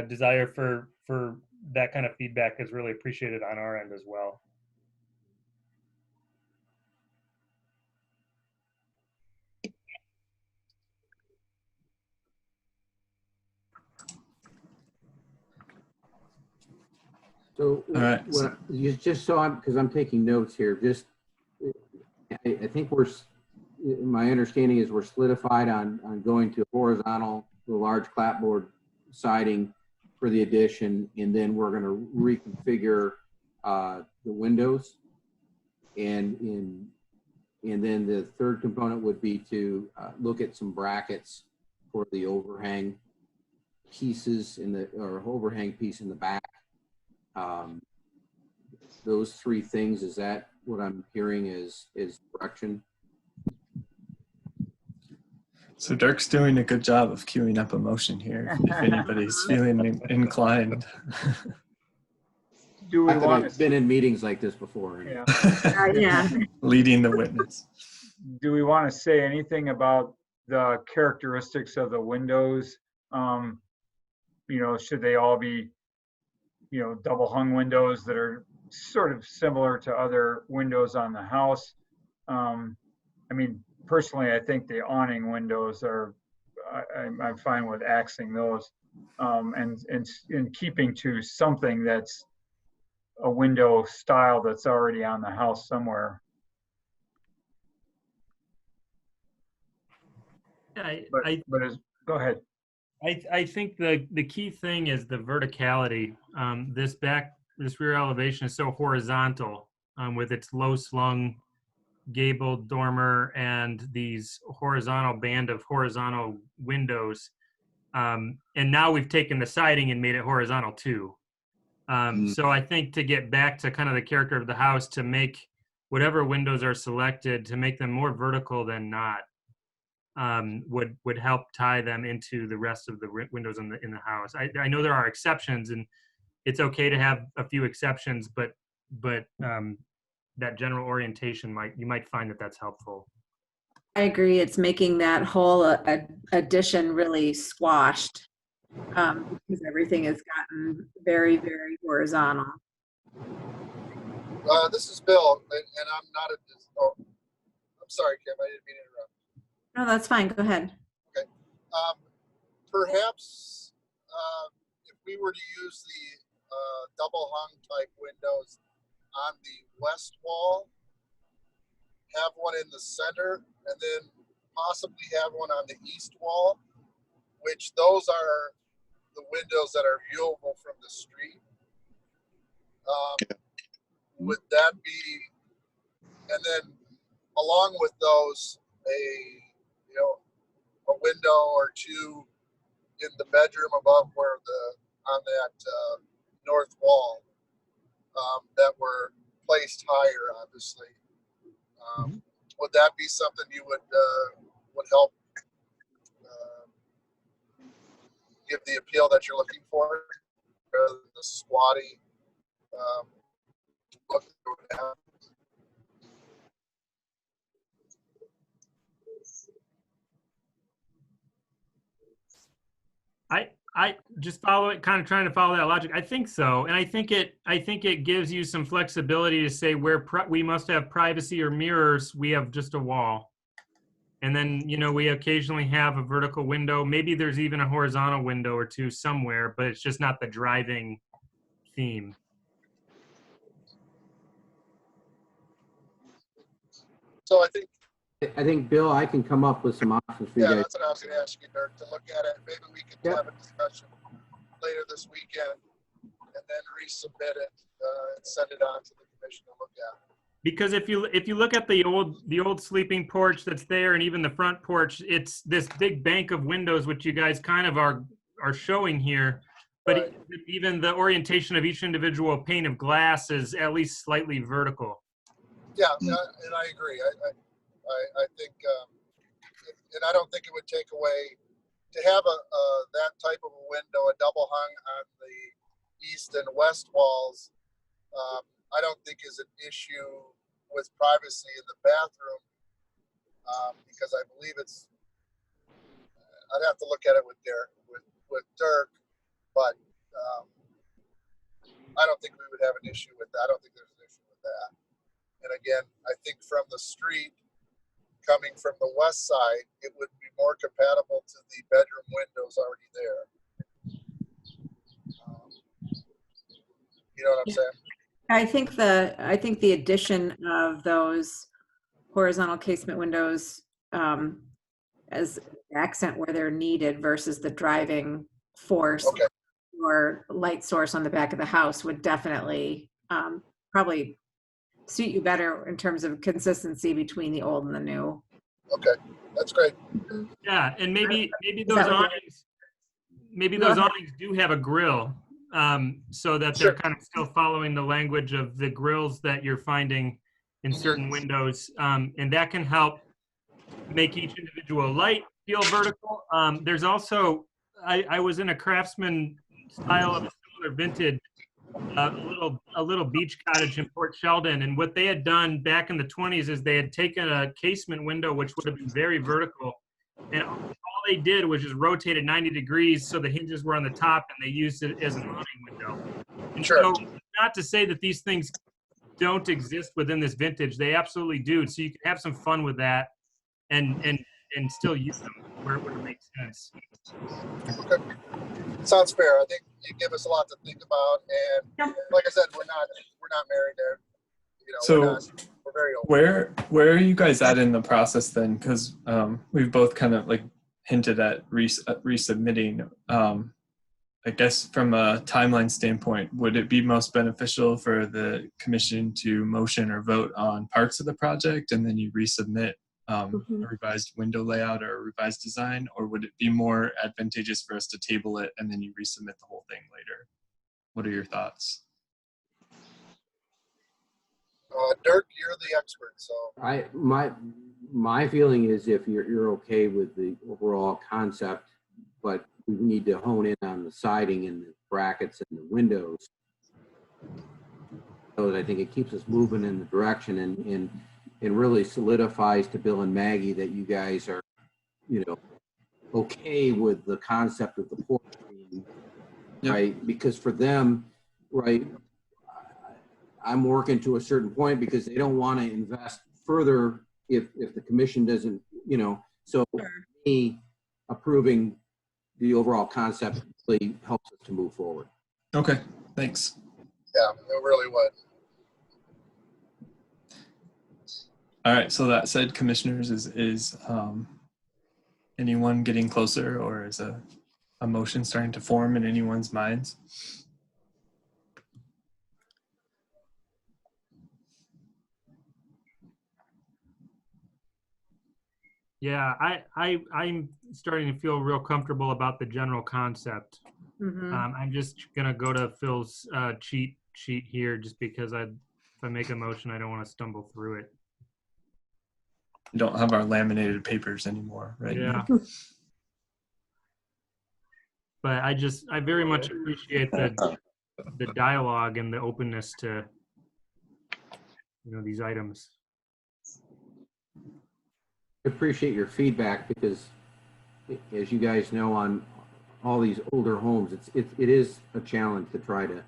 desire for that kind of feedback is really appreciated on our end as well. So All right. what you just saw, because I'm taking notes here, just I think my understanding is we're solidified on going to horizontal, the large clapboard siding for the addition, and then we're going to reconfigure the windows, and then the third component would be to look at some brackets for the overhang pieces or overhang piece in the back. Those three things, is that what I'm hearing is direction? So Dirk's doing a good job of queuing up emotion here, if anybody's feeling inclined. Do we want I've been in meetings like this before. Yeah. Yeah. Leading the witness. Do we want to say anything about the characteristics of the windows? Should they all be, double hung windows that are sort of similar to other windows on the house? Personally, I think the awning windows are, I'm fine with axing those, and keeping to something that's a window style that's already on the house somewhere. Go ahead. I think the key thing is the verticality. This rear elevation is so horizontal, with its low slung gabled dormer and these horizontal band of horizontal windows. And now we've taken the siding and made it horizontal too. So I think to get back to kind of the character of the house, to make whatever windows are selected, to make them more vertical than not, would help tie them into the rest of the windows in the house. I know there are exceptions, and it's okay to have a few exceptions, but that general orientation you might find that that's helpful. I agree. It's making that whole addition really squashed, because everything has gotten very, very horizontal. This is Bill, and I'm not I'm sorry, Kim, I didn't mean to interrupt. No, that's fine. Go ahead. Okay. Perhaps if we were to use the double hung type windows on the west wall, have one in the center, and then possibly have one on the east wall, which those are the windows that are viewable from the street. Would that be, and then along with those, a window or two in the bedroom above on that north wall, that were placed higher, obviously. Would that be something you would help give the appeal that you're looking for, rather than the squatty look that it would have? I just kind of trying to follow that logic. I think so, and I think it gives you some flexibility to say where we must have privacy or mirrors, we have just a wall, and then we occasionally have a vertical window. Maybe there's even a horizontal window or two somewhere, but it's just not the driving theme. So I think, Bill, I can come up with some options for you guys. that's what I was going to ask you, Dirk, to look at it. Maybe we could have a discussion later this weekend, and then resubmit it and send it on to the commission to look at. Because if you look at the old sleeping porch that's there, and even the front porch, it's this big bank of windows, which you guys kind of are showing here. But Right. even the orientation of each individual pane of glass is at least slightly vertical. Yeah, and I agree. I think, and I don't think it would take away to have that type of a window, a double hung on the east and west walls. I don't think is an issue with privacy in the bathroom, because I believe I'd have to look at it with Dirk, but I don't think we would have an issue with that. I don't think there's an issue with that. And again, I think from the street, coming from the west side, it would be more compatible to the bedroom windows already there. You know what I'm saying? I think the addition of those horizontal casement windows as accent where they're needed versus the driving force Okay. or light source on the back of the house would definitely probably suit you better in terms of consistency between the old and the new. Okay, that's great. Yeah, and maybe those that what awnings do have a grill, so that they're kind of still following the language of the grills that you're finding in certain windows, and that can help make each individual light feel vertical. There's also, I was in a Craftsman style of a similar vintage, a little beach cottage in Port Sheldon, and what they had done back in the 20s is they had taken a casement window which would have been very vertical, and all they did was just rotate it 90 degrees so the hinges were on the top, and they used it as an awning window. And so, not to say that these things don't exist within this vintage, they absolutely do. So you can have some fun with that, and still use them where it makes sense. Okay. Sounds fair. I think you give us a lot to think about, and like I said, we're not married there. You know, So we're very open. where are you guys at in the process then? Because we've both kind of like hinted at resubmitting. I guess from a timeline standpoint, would it be most beneficial for the commission to motion or vote on parts of the project and then you resubmit a revised window layout or a revised design, or would it be more advantageous for us to table it and then you resubmit the whole thing later? What are your thoughts? Dirk, you're the expert, so. My feeling is if you're okay with the overall concept, but we need to hone in on the siding and the brackets and the windows, so that I think it keeps us moving in the direction and really solidifies to Bill and Maggie that you guys are, okay with the concept of the porch being, right? Because for them, right, I'm working to a certain point because they don't want to invest further if the commission doesn't, so me approving the overall concept really helps us to move forward. Okay, thanks. Yeah, it really would. All right, so that said, commissioners, is anyone getting closer, or is a motion starting to form in anyone's minds? Yeah, I'm starting to feel real comfortable about the general concept. I'm just gonna go to Phil's cheat sheet here, just because if I make a motion, I don't want to stumble through it. We don't have our laminated papers anymore, right? Yeah. But I very much appreciate the dialogue and the openness to these items. I appreciate your feedback because, as you guys know, on all these older homes, it is a challenge to try to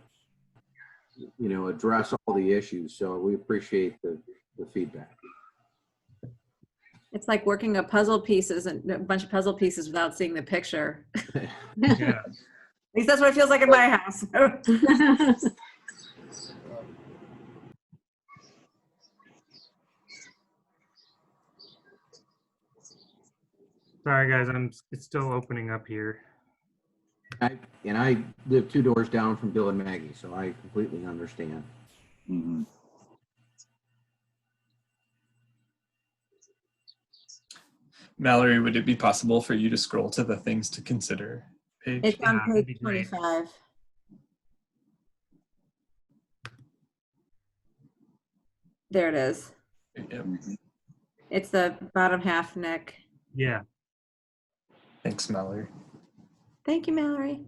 address all the issues. So we appreciate the feedback. It's like working a bunch of puzzle pieces without seeing the picture. Yeah. At least that's what it feels like in my house. Sorry, guys, it's still opening up here. I live 2 doors down from Bill and Maggie, so I completely understand. Mm-hmm. Mallory, would it be possible for you to scroll to the things to consider page? It's on that'd page be great. 25. There it is. Yep. It's the bottom half, Nick. Yeah. Thanks, Mallory. Thank you, Mallory.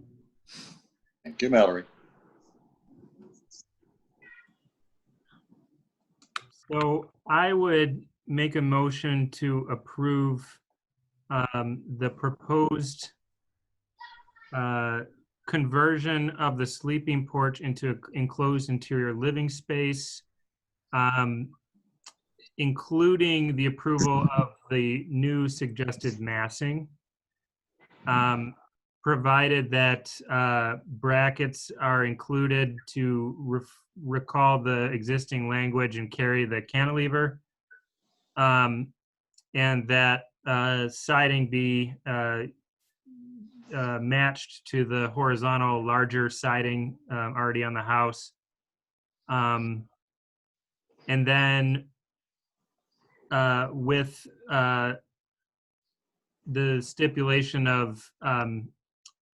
Thank you, Mallory. So I would make a motion to approve the proposed conversion of the sleeping porch into enclosed interior living space, including the approval of the new suggested massing, provided that brackets are included to recall the existing language and carry the cantilever, and that siding be matched to the horizontal larger siding already on the house. And then with the stipulation of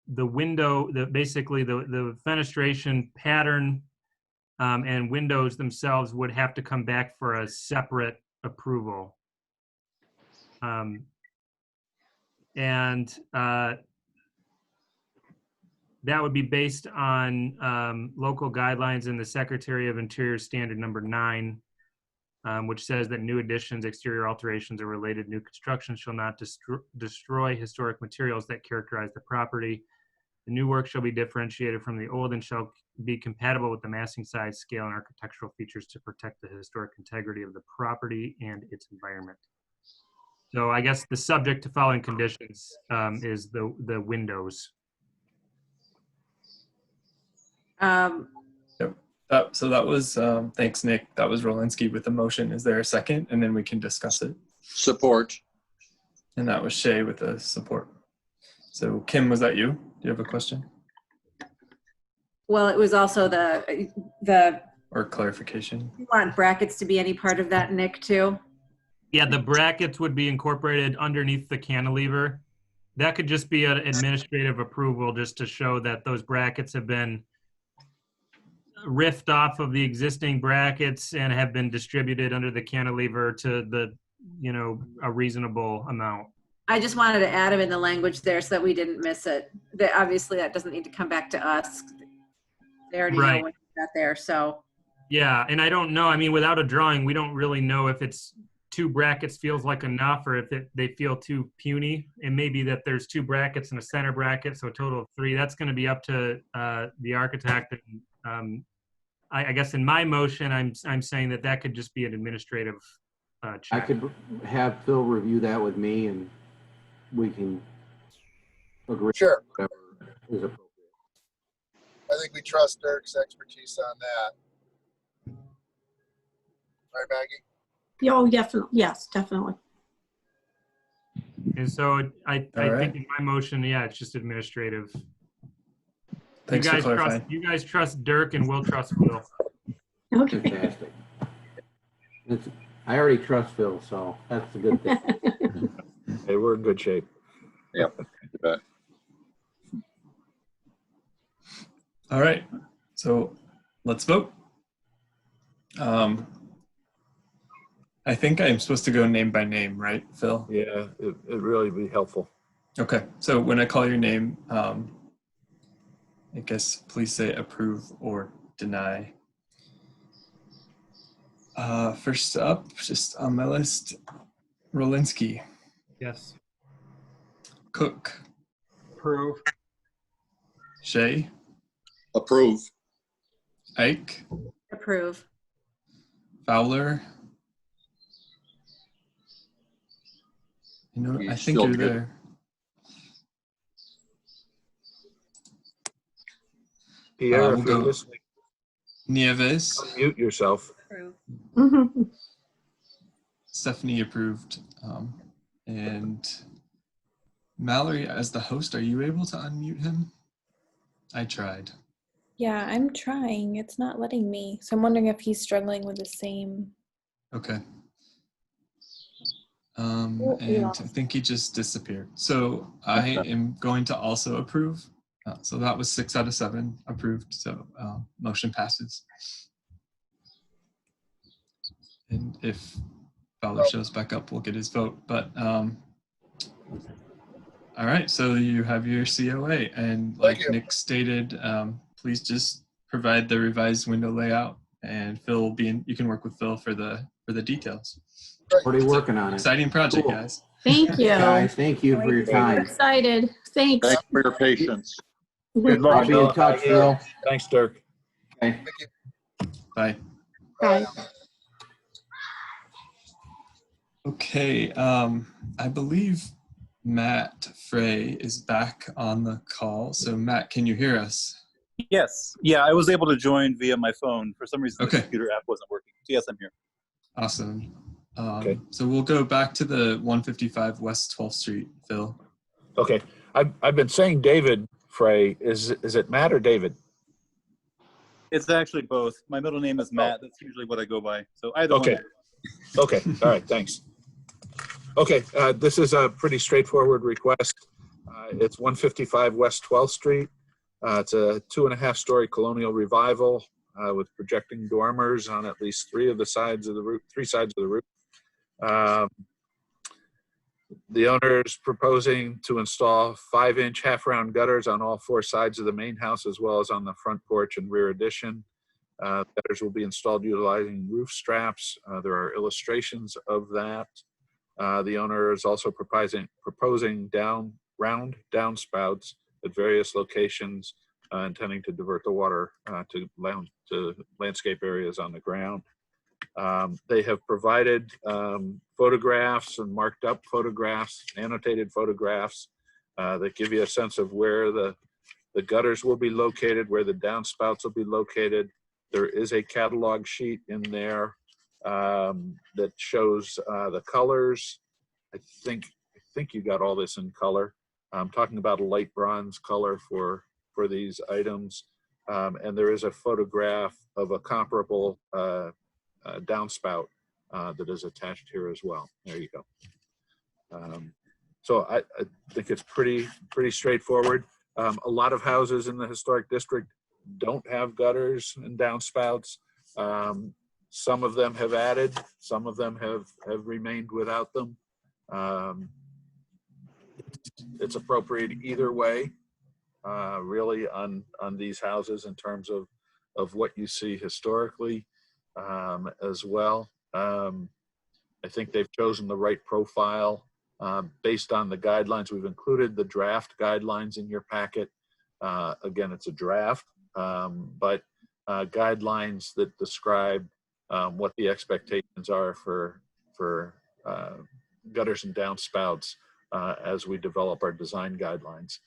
the window, basically the fenestration pattern and windows themselves would have to come back for a separate approval. And that would be based on local guidelines in the Secretary of Interior Standard Number 9, which says that new additions, exterior alterations, or related new construction shall not destroy historic materials that characterize the property. The new work shall be differentiated from the old and shall be compatible with the massing size, scale, and architectural features to protect the historic integrity of the property and its environment. So I guess the subject to following conditions is the windows. So that was, thanks, Nick. That was Rolinski with the motion. Is there a second? And then we can discuss it. Support. And that was Shay with the support. So Kim, was that you? Do you have a question? Well, it was also the Or clarification? you want brackets to be any part of that, Nick, too? Yeah, the brackets would be incorporated underneath the cantilever. That could just be an administrative approval just to show that those brackets have been riffed off of the existing brackets and have been distributed under the cantilever to the, a reasonable amount. I just wanted to add them in the language there so that we didn't miss it. Obviously, that doesn't need to come back to us. They already Right. know what you got there, so. Yeah, and I don't know. I mean, without a drawing, we don't really know if it's 2 brackets feels like enough or if they feel too puny. It may be that there's 2 brackets and a center bracket, so a total of 3. That's going to be up to the architect. And I guess in my motion, I'm saying that could just be an administrative check. I could have Phil review that with me and we can agree. Sure. Whatever is appropriate. I think we trust Dirk's expertise on that. Right, Maggie? Oh, definitely. Yes, definitely. And so I right. think in my motion, yeah, it's just administrative. Thanks for clarifying. You guys trust Dirk and we'll trust Phil. Okay. Fantastic. I already trust Phil, so that's a good thing. Hey, we're in good shape. Yep. You bet. All right, so let's vote. I think I'm supposed to go name by name, right, Phil? Yeah, it really be helpful. Okay, so when I call your name, I guess please say approve or deny. First up, just on my list, Rolinski, Yes. Cook, Approve. Shay, Approve. Ike, Approve. Fowler. He's I think still you're good. there. Pierre, we'll if you're go. listening, Nieves, unmute yourself. Approve. Mhm. Stephanie approved. And Mallory, as the host, are you able to unmute him? I tried. Yeah, I'm trying. It's not letting me. So I'm wondering if he's struggling with the same. Okay. Oh, And lost. I think he just disappeared. So I am going to also approve. So that was 6 out of 7 approved. So motion passes. And if Fowler shows back up, we'll get his vote. But all right, so you have your COA. And like Nick stated, please just provide the revised window layout. And Phil will be in, you can work with Phil for the for the details. Already working on it. Exciting project, Cool. guys. Thank you. Guys, thank you for your We're time. excited. Thanks. Thanks for your patience. Good luck. I'll be in touch, Phil. Thanks, Dirk. Okay. Bye. Bye. Okay, I believe Matt Frey is back on the call. So Matt, can you hear us? Yes. Yeah, I was able to join via my phone. For some reason, Okay. the computer app wasn't working. So yes, I'm here. Awesome. Okay. So we'll go back to the 155 West 12th Street, Phil. Okay. I've been saying David Frey. Is it Matt or David? It's actually both. My middle name is Matt. That's usually what I go by. So either Okay. one. Okay. All right. Thanks. Okay. This is a pretty straightforward request. It's 155 West 12th Street. It's a 2.5-story colonial revival with projecting dormers on at least three sides of the roof. The owner is proposing to install 5-inch half-round gutters on all 4 sides of the main house, as well as on the front porch and rear addition. Gutters will be installed utilizing roof straps. There are illustrations of that. The owner is also proposing round downspouts at various locations, intending to divert the water to landscape areas on the ground. They have provided photographs and marked up photographs, annotated photographs that give you a sense of where the gutters will be located, where the downspouts will be located. There is a catalog sheet in there that shows the colors. I think you got all this in color. I'm talking about a light bronze color for these items. And there is a photograph of a comparable downspout that is attached here as well. There you go. So I think it's pretty straightforward. A lot of houses in the historic district don't have gutters and downspouts. Some of them have added, some of them have remained without them. It's appropriate either way, really, on these houses in terms of what you see historically as well. I think they've chosen the right profile based on the guidelines. We've included the draft guidelines in your packet. Again, it's a draft, but guidelines that describe what the expectations are for gutters and downspouts as we develop our design guidelines.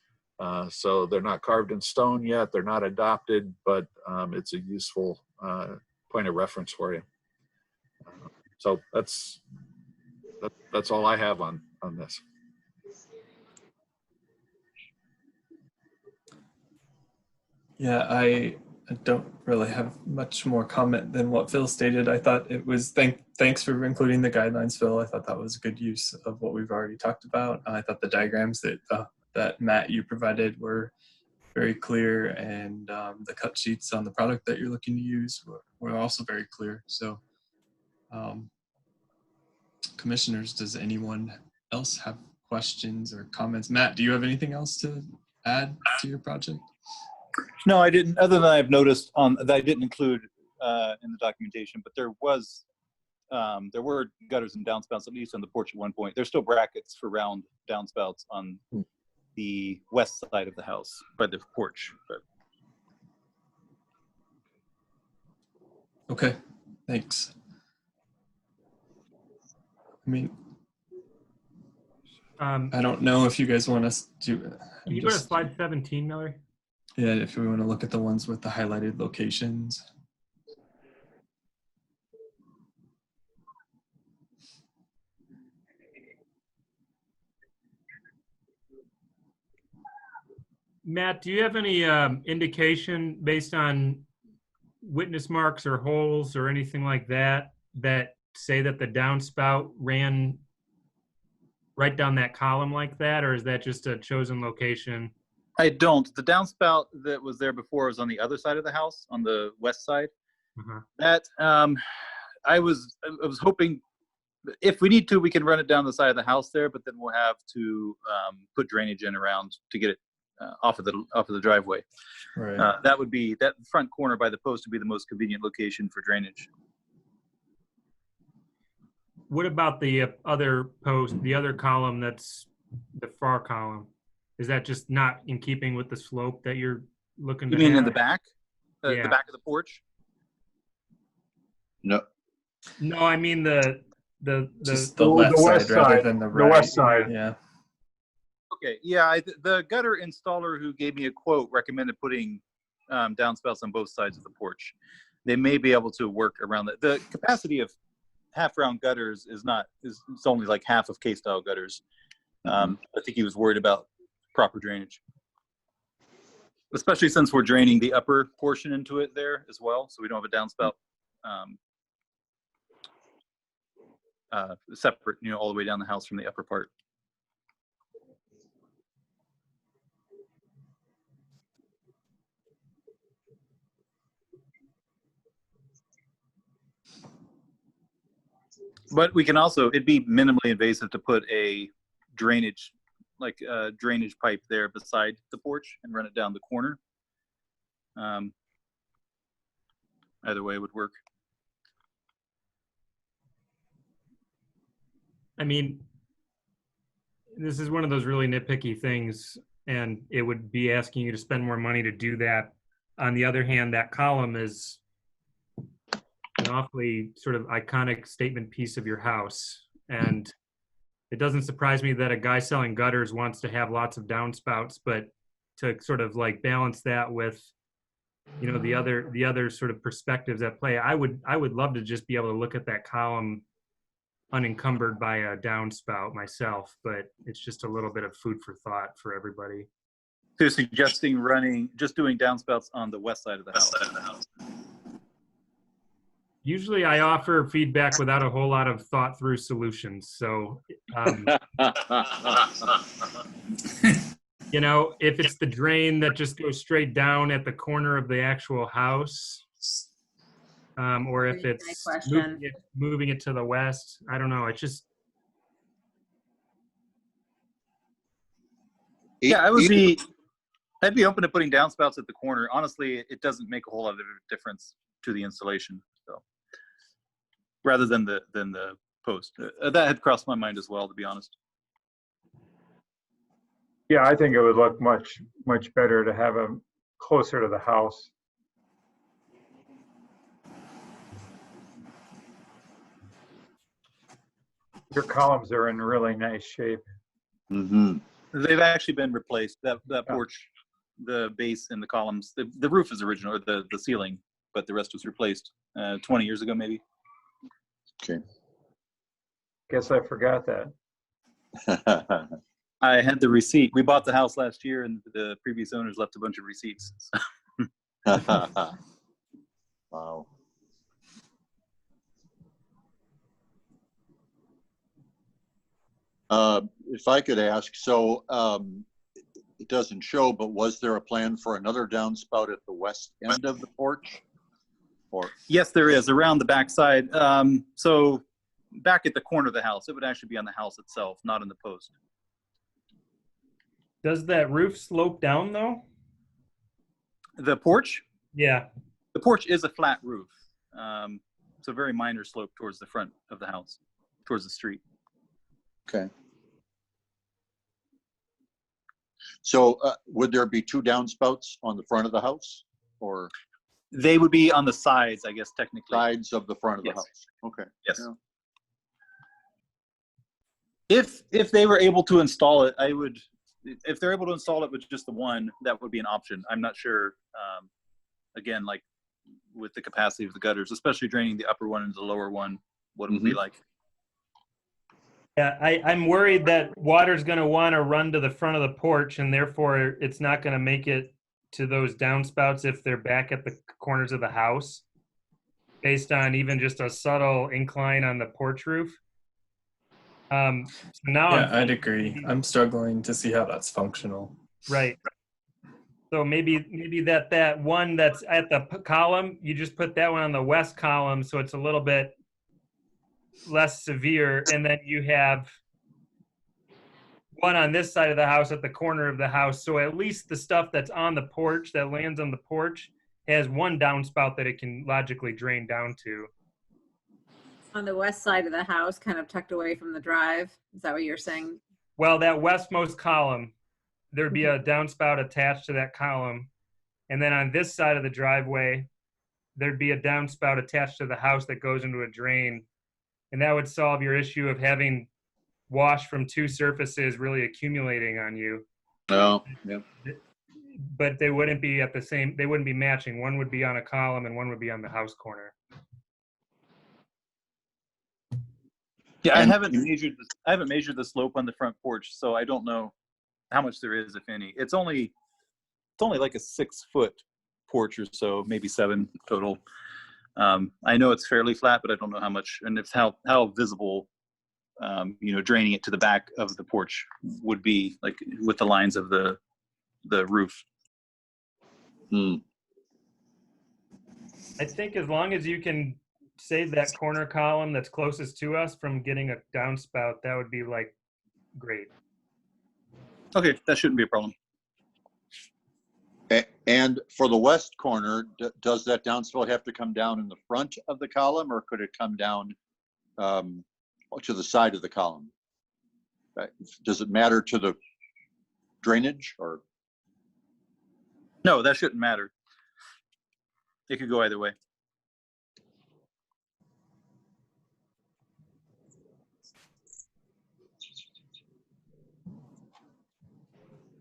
So they're not carved in stone yet, they're not adopted, but it's a useful point of reference for you. So that's all I have on this. Yeah, I don't really have much more comment than what Phil stated. I thought it was, thanks for including the guidelines, Phil. I thought that was a good use of what we've already talked about. I thought the diagrams that Matt, you provided were very clear, and the cut sheets on the product that you're looking to use were also very clear. So commissioners, does anyone else have questions or comments? Matt, do you have anything else to add to your project? No, I didn't, other than I've noticed that I didn't include in the documentation, but there were gutters and downspouts, at least on the porch at one point. There's still brackets for round downspouts on the west side of the house by the porch. But. Okay, thanks. I mean, I don't know if you guys want us to. Can you go to slide 17, Miller? Yeah, if we want to look at the ones with the highlighted locations. Matt, do you have any indication based on witness marks or holes or anything like that that say that the downspout ran right down that column like that, or is that just a chosen location? I don't. The downspout that was there before was on the other side of the house, on the west side. That I was hoping, if we need to, we can run it down the side of the house there, but then we'll have to put drainage in around to get it off of the driveway. Right. That would be, that front corner by the post would be the most convenient location for drainage. what about the other post, the other column that's the far column? Is that just not in keeping with the slope that you're looking You to mean in have? the back? Yeah. The back of the porch? No, No, I mean Just the left the west side rather side, than the the right. west side. Yeah. Okay, yeah, the gutter installer who gave me a quote recommended putting downspouts on both sides of the porch. They may be able to work around that. The capacity of half-round gutters is it's only like half of K-style gutters. I think he was worried about proper drainage, especially since we're draining the upper portion into it there as well, so we don't have a downspout separate, all the way down the house from the upper part. But we can also, it'd be minimally invasive to put a drainage, like a drainage pipe there beside the porch and run it down the corner. Either way would work. I mean, this is one of those really nitpicky things, and it would be asking you to spend more money to do that. On the other hand, that column is an awfully sort of iconic statement piece of your house. And it doesn't surprise me that a guy selling gutters wants to have lots of downspouts, but to sort of like balance that with, the other sort of perspectives at play, I would love to just be able to look at that column unencumbered by a downspout myself, but it's just a little bit of food for thought for everybody. So you're suggesting just doing downspouts on the west side of the house. Usually I offer feedback without a whole lot of thought through solutions. So, if it's the drain that just goes straight down at the corner of the actual house, or if it's moving it to the west, I don't know. It's just. Yeah, I'd be open to putting downspouts at the corner. Honestly, it doesn't make a whole lot of difference to the installation. So, rather than the post, that had crossed my mind as well, to be honest. Yeah, I think it would look much, much better to have them closer to the house. Your columns are in really nice shape. mm-hmm. They've actually been replaced. That porch, the base and the columns, the roof is original, or the ceiling, but the rest was replaced 20 years ago, maybe. Okay. Guess I forgot that. I had the receipt. We bought the house last year, and the previous owners left a bunch of receipts. Wow. If I could ask, so it doesn't show, but was there a plan for another downspout at the west end of the porch? Or yes, there is, around the back side. So back at the corner of the house, it would actually be on the house itself, not in the post. Does that roof slope down though? The porch? Yeah. The porch is a flat roof. It's a very minor slope towards the front of the house, towards the street. okay. So would there be two downspouts on the front of the house, or They would be on the sides, I guess, technically. sides of the front of the Yes. house? Okay. Yes. Yeah. If they were able to install it, if they're able to install it with just the one, that would be an option. I'm not sure, again, like with the capacity of the gutters, especially draining the upper one into the lower one, what it would be like. Yeah, I'm worried that water's going to want to run to the front of the porch, and therefore it's not going to make it to those downspouts if they're back at the corners of the house, based on even just a subtle incline on the porch roof. So now I'd agree. I'm struggling to see how that's functional. Right. So maybe that one that's at the column, you just put that one on the west column, so it's a little bit less severe, and then you have one on this side of the house at the corner of the house, so at least the stuff that's on the porch, that lands on the porch, has one downspout that it can logically drain down to. On the west side of the house, kind of tucked away from the drive. Is that what you're saying? Well, that westmost column, there'd be a downspout attached to that column. And then on this side of the driveway, there'd be a downspout attached to the house that goes into a drain. And that would solve your issue of having wash from two surfaces really accumulating on you. No, yeah. But they wouldn't be at the same, they wouldn't be matching. One would be on a column and one would be on the house corner. Yeah, And- I haven't measured the slope on the front porch, so I don't know how much there is, if any. It's only like a 6-foot porch or so, maybe 7 total. I know it's fairly flat, but I don't know how much, and if how visible, draining it to the back of the porch would be, like with the lines of the roof. I think as long as you can save that corner column that's closest to us from getting a downspout, that would be like great. Okay, that shouldn't be a problem. And for the west corner, does that downspout have to come down in the front of the column, or could it come down to the side of the column? Does it matter to the drainage, or? No, that shouldn't matter. It could go either way.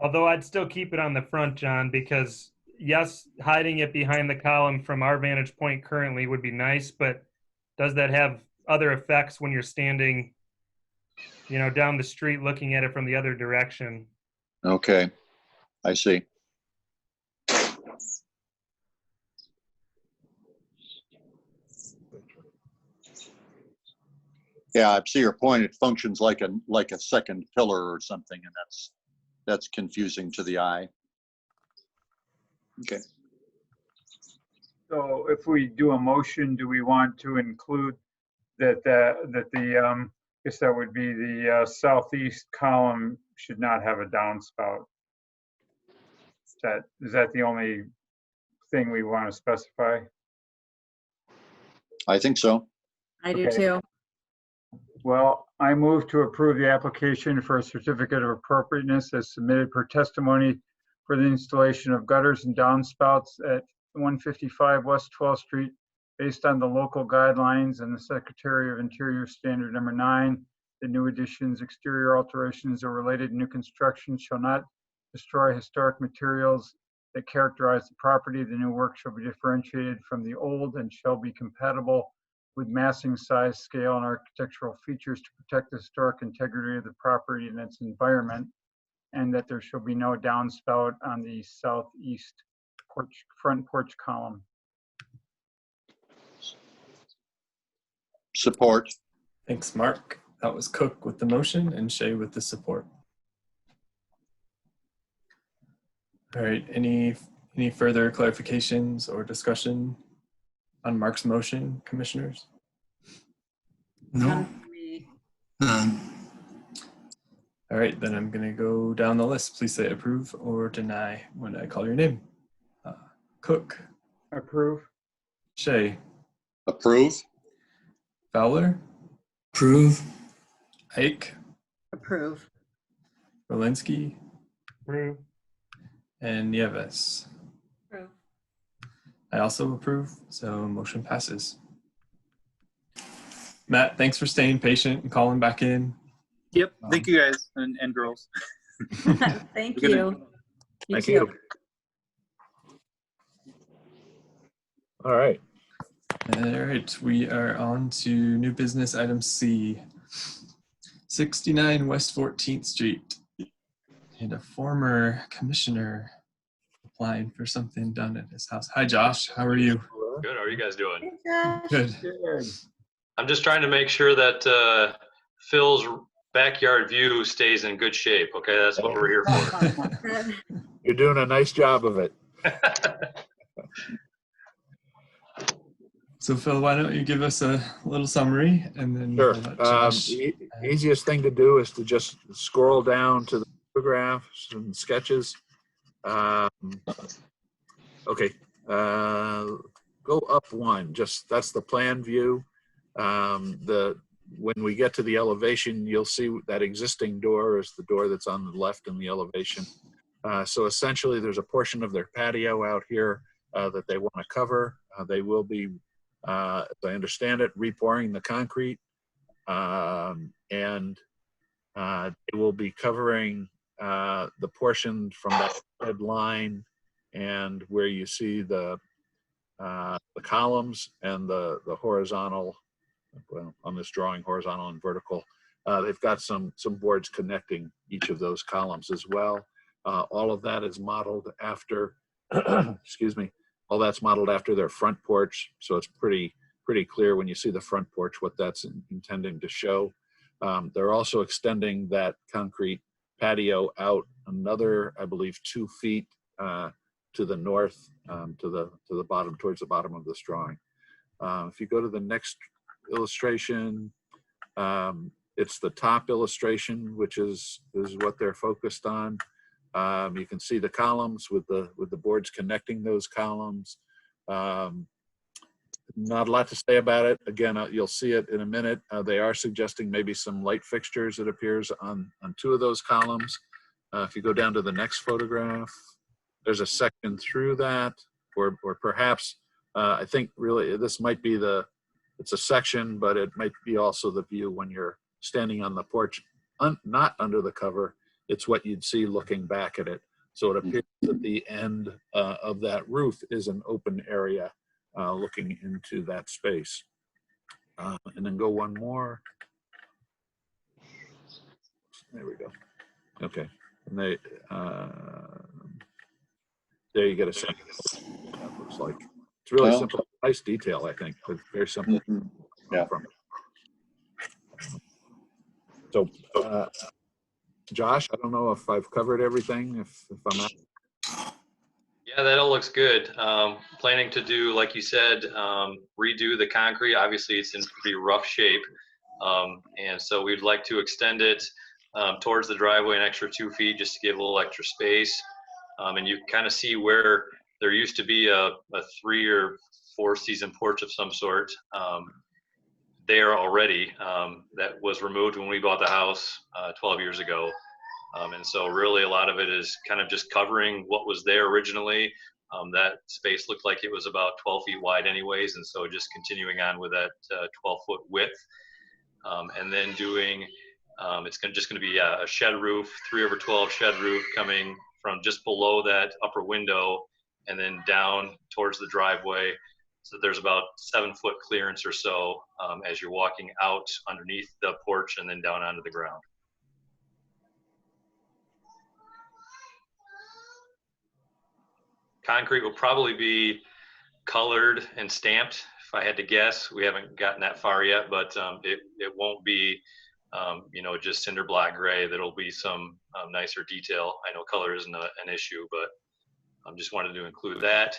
Although I'd still keep it on the front, John, because yes, hiding it behind the column from our vantage point currently would be nice, but does that have other effects when you're standing, down the street looking at it from the other direction? Okay, I see. Yeah, I see your point. It functions like a second pillar or something, and that's confusing to the eye. Okay. So if we do a motion, do we want to include that I guess that would be the southeast column should not have a downspout? Is that the only thing we want to specify? I think so. I do Okay. too. Well, I move to approve the application for a certificate of appropriateness as submitted per testimony for the installation of gutters and downspouts at 155 West 12th Street based on the local guidelines and the Secretary of Interior Standard Number 9. The new additions, exterior alterations, or related new construction shall not destroy historic materials that characterize the property. The new work shall be differentiated from the old and shall be compatible with massing, size, scale, and architectural features to protect the historic integrity of the property and its environment, and that there shall be no downspout on the southeast front porch column. Support. Thanks, Mark. That was Cook with the motion and Shea with the support. All right, any further clarifications or discussion on Mark's motion, commissioners? No. All right, then I'm gonna go down the list. Please say approve or deny when I call your name. Cook. Approve. Shea. Approve. Fowler. Approve. Ike. Approve. Rolinski. Approve. And Nieves. Approve. I also approve, so motion passes. Matt, thanks for staying patient and calling back in. Yep. Thank you guys and girls. Thank Good you. Thank you. All right. All right, we are on to new business item C. 69 West 14th Street. And a former commissioner applying for something done at his house. Hi, Josh. How are you? Good. How are you guys doing? Good. I'm just trying to make sure that Phil's backyard view stays in good shape. Okay, that's what we're here for. You're doing a nice job of it. So, Phil, why don't you give us a little summary and then Sure. we'll let Josh. Easiest thing to do is to just scroll down to the photographs and sketches. Okay. Go up one. That's the plan view. When we get to the elevation, you'll see that existing door is the door that's on the left in the elevation. So essentially, there's a portion of their patio out here that they want to cover. They will be, as I understand it, repouring the concrete, and they will be covering the portion from that red line and where you see the columns and the horizontal. Well, on this drawing, horizontal and vertical. They've got some boards connecting each of those columns as well. All of that is modeled after, excuse me, all that's modeled after their front porch. So it's pretty clear when you see the front porch what that's intending to show. They're also extending that concrete patio out another, I believe, 2 feet to the north, to the bottom, towards the bottom of this drawing. If you go to the next illustration, it's the top illustration, which is what they're focused on. You can see the columns with the boards connecting those columns. Not a lot to say about it. Again, you'll see it in a minute. They are suggesting maybe some light fixtures, it appears, on 2 of those columns. If you go down to the next photograph, there's a section through that, or perhaps I think really this might be it's a section, but it might be also the view when you're standing on the porch, not under the cover. It's what you'd see looking back at it. So it appears that the end of that roof is an open area looking into that space. And then go one more. There we go. Okay. And there you get a second. That looks like. It's really simple, nice detail, I think, but very simple. Yeah. So, Josh, I don't know if I've covered everything, if I'm not. Yeah, that all looks good. Planning to do, like you said, redo the concrete. Obviously, it's in pretty rough shape. And so we'd like to extend it towards the driveway an extra 2 feet just to give a little extra space. And you kind of see where there used to be a 3 or 4 season porch of some sort there already. That was removed when we bought the house 12 years ago. And so really a lot of it is kind of just covering what was there originally. That space looked like it was about 12 feet wide anyways. And so just continuing on with that 12-foot width. And then doing, it's just going to be a shed roof, 3/12 shed roof coming from just below that upper window and then down towards the driveway. So there's about 7-foot clearance or so as you're walking out underneath the porch and then down onto the ground. Concrete will probably be colored and stamped, if I had to guess. We haven't gotten that far yet, but it won't be, just cinder block gray. There'll be some nicer detail. I know color isn't an issue, but I just wanted to include that.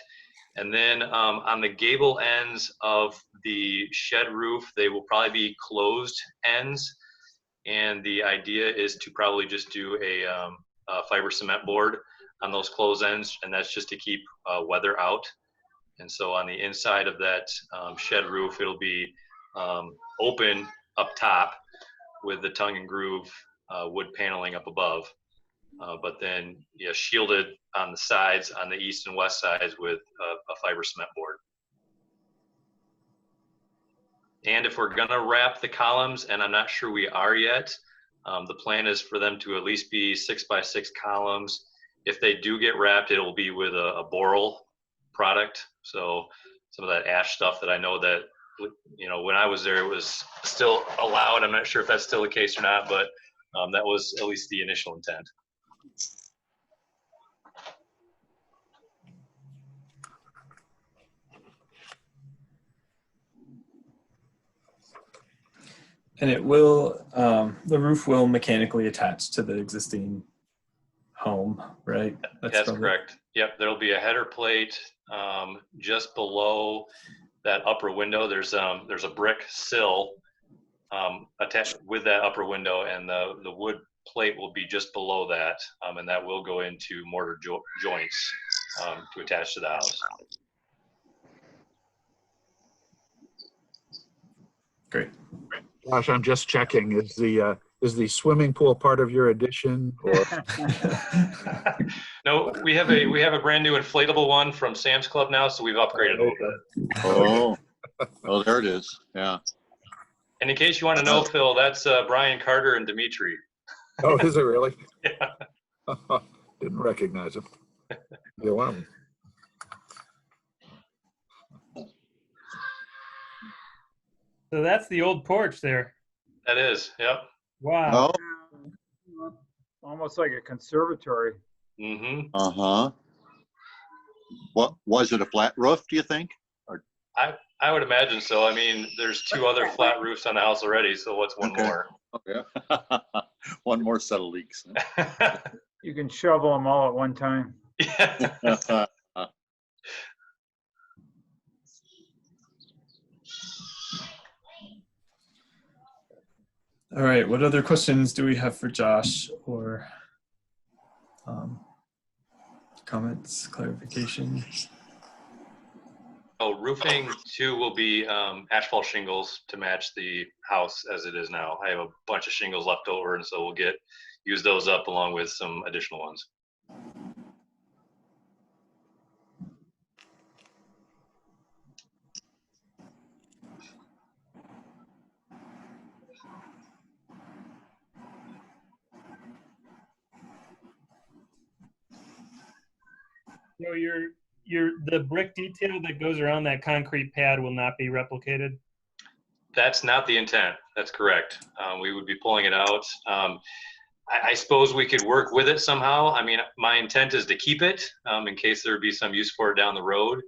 And then on the gable ends of the shed roof, they will probably be closed ends. And the idea is to probably just do a fiber cement board on those closed ends, and that's just to keep weather out. And so on the inside of that shed roof, it'll be open up top with the tongue and groove wood paneling up above. But then shielded on the sides, on the east and west sides with a fiber cement board. And if we're gonna wrap the columns, and I'm not sure we are yet, the plan is for them to at least be 6x6 columns. If they do get wrapped, it'll be with a boral product. So some of that ash stuff that I know that, when I was there, it was still allowed. I'm not sure if that's still the case or not, but that was at least the initial intent. And it will, the roof will mechanically attach to the existing home, right? That's correct. Yep, there'll be a header plate just below that upper window. There's a brick sill attached with that upper window, and the wood plate will be just below that, and that will go into mortar joints to attach to the house. Great. Josh, I'm just checking. Is the swimming pool part of your addition, or No, we have a brand new inflatable one from Sam's Club now, so we've upgraded a little bit. Oh, oh, there it is. Yeah. And in case you want to know, Phil, that's Brian Carter and Dimitri. oh, is it really? Yeah. Didn't recognize him. You're one of them. So that's the old porch there. That is, yep. Wow. Oh, Almost like a conservatory. Mm-hmm. uh-huh. What was it, a flat roof, do you think? I would imagine so. I mean, there's 2 other flat roofs on the house already, so what's one Okay. more? Oh, yeah. One more set of leaks. You can shovel them all at one time. Yeah. All right, what other questions do we have for Josh, or comments, clarification? Oh, roofing 2 will be asphalt shingles to match the house as it is now. I have a bunch of shingles left over, and so we'll use those up along with some additional ones. So the brick detail that goes around that concrete pad will not be replicated? That's not the intent. That's correct. We would be pulling it out. I suppose we could work with it somehow. I mean, my intent is to keep it in case there would be some use for it down the road.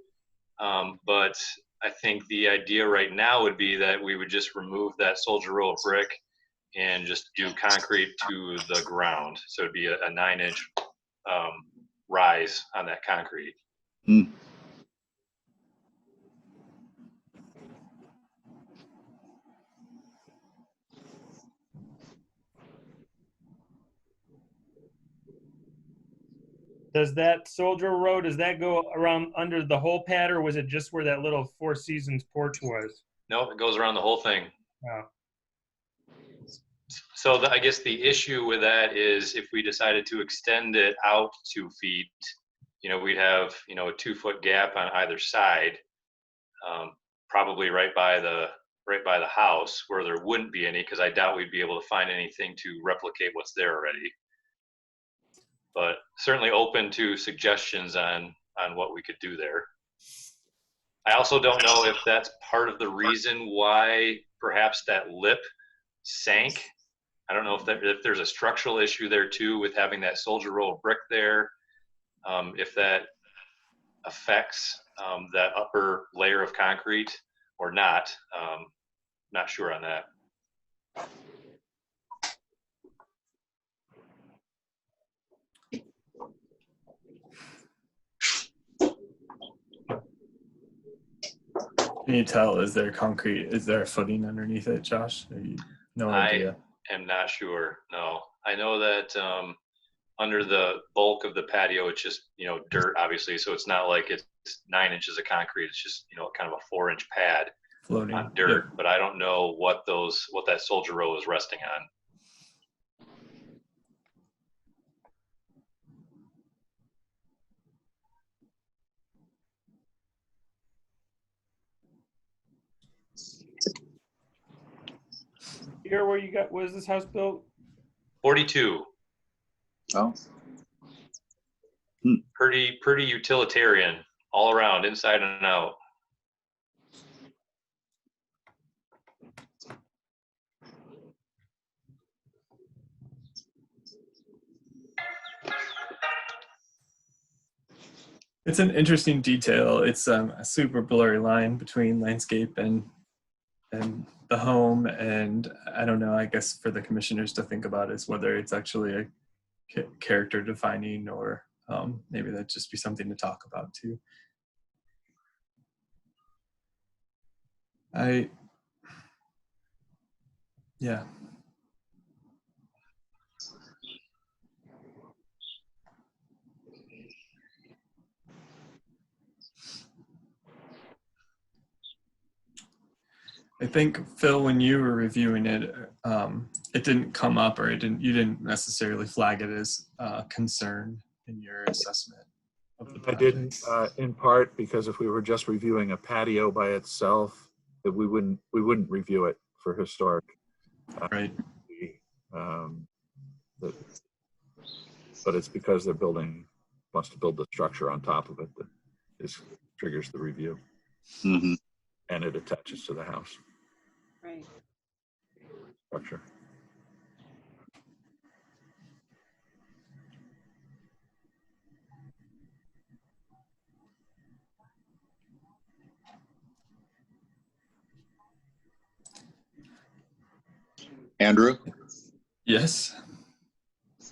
But I think the idea right now would be that we would just remove that soldier row of brick and just do concrete to the ground. So it'd be a 9-inch rise on that concrete. Hmm. Does that soldier row, does that go around under the whole pad, or was it just where that little Four Seasons porch was? No, it goes around the whole thing. Oh. So I guess the issue with that is if we decided to extend it out 2 feet, we'd have, a 2-foot gap on either side, probably right by the house where there wouldn't be any, because I doubt we'd be able to find anything to replicate what's there already. But certainly open to suggestions on what we could do there. I also don't know if that's part of the reason why perhaps that lip sank. I don't know if there's a structural issue there too with having that soldier row of brick there. If that affects that upper layer of concrete or not. Not sure on that. Can you tell, is there a footing underneath it, Josh? No idea. I am not sure. No, I know that under the bulk of the patio, it's just, dirt, obviously. So it's not like it's 9 inches of concrete. It's just, kind of a 4-inch pad Floating on dirt. Yep. But I don't know what that soldier row is resting on. Here, was this house built? 42. Oh. Pretty utilitarian all around, inside and out. It's an interesting detail. It's a super blurry line between landscape and the home, and I don't know, I guess for the commissioners to think about is whether it's actually a character defining, or maybe that'd just be something to talk about too. Yeah. I think, Phil, when you were reviewing it, it didn't come up, or you didn't necessarily flag it as a concern in your assessment of the I project. didn't, in part because if we were just reviewing a patio by itself, that we wouldn't review it for historic. Right. But it's because they're wants to build the structure on top of it that triggers the review. Mm-hmm. And it attaches to the house Right. structure. Andrew? Yes.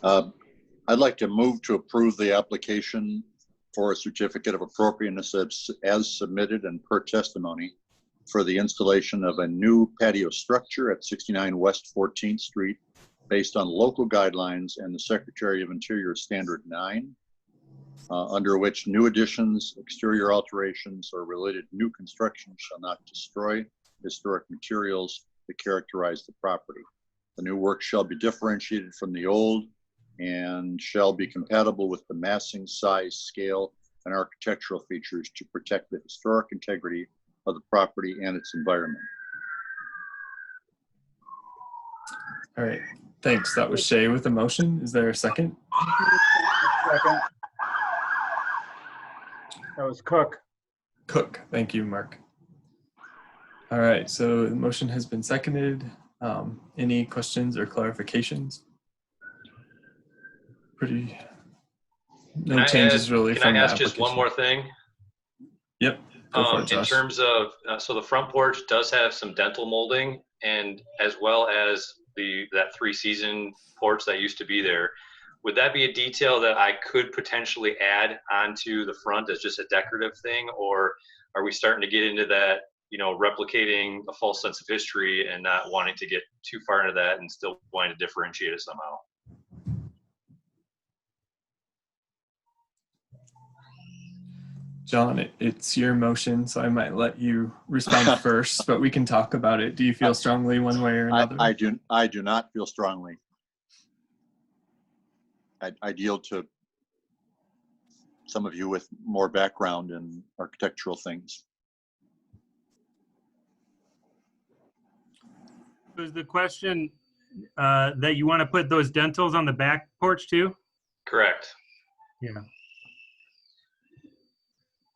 I'd like to move to approve the application for a certificate of appropriateness as submitted and per testimony for the installation of a new patio structure at 69 West 14th Street based on local guidelines and the Secretary of Interior Standard 9, under which new additions, exterior alterations, or related new construction shall not destroy historic materials that characterize the property. The new work shall be differentiated from the old and shall be compatible with the massing, size, scale, and architectural features to protect the historic integrity of the property and its environment. All right. Thanks. That was Shay with a motion. Is there a second? Second. That was Cook. Cook. Thank you, Mark. All right. So the motion has been seconded. Any questions or clarifications? No changes really from the Can I ask just one application. more thing? Yep. Go for it, In Josh. terms of, so the front porch does have some dental molding, and as well as that 3-season porch that used to be there. Would that be a detail that I could potentially add onto the front as just a decorative thing, or are we starting to get into that, replicating a false sense of history and not wanting to get too far into that and still wanting to differentiate it somehow? John, it's your motion, so I might let you respond first, but we can talk about it. Do you feel strongly one way or another? I do not feel strongly. I'd yield to some of you with more background in architectural things. Was the question that you want to put those dentals on the back porch too? Correct. Yeah.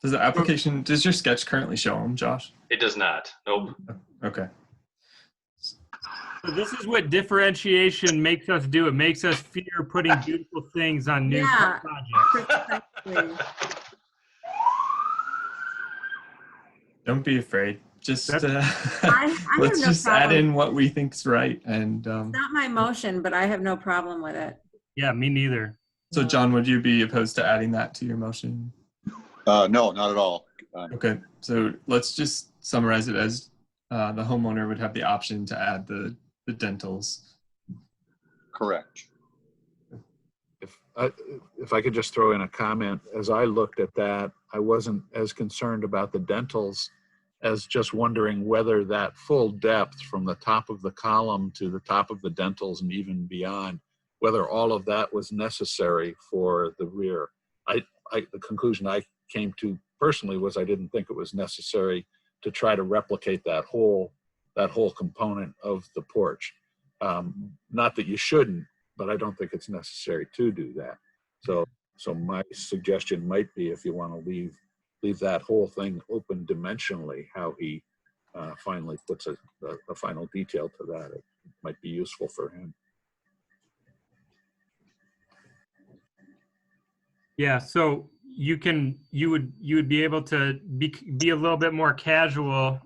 Does your sketch currently show them, Josh? It does not. Nope. Okay. So this is what differentiation makes us do. It makes us fear putting beautiful things on new projects. Don't be afraid. Just I let's have no just add problem. in what we think's right. And It's not my motion, but I have no problem with it. Yeah, me neither. so, John, would you be opposed to adding that to your motion? No, not at all. Okay, so let's just summarize it as the homeowner would have the option to add the dentals. Correct. If I could just throw in a comment, as I looked at that, I wasn't as concerned about the dentals as just wondering whether that full depth from the top of the column to the top of the dentals and even beyond, whether all of that was necessary for the rear. The conclusion I came to personally was I didn't think it was necessary to try to replicate that whole component of the porch. Not that you shouldn't, but I don't think it's necessary to do that. So my suggestion might be, if you want to leave that whole thing open dimensionally, how he finally puts a final detail to that, it might be useful for him. Yeah, so you would be able to be a little bit more casual.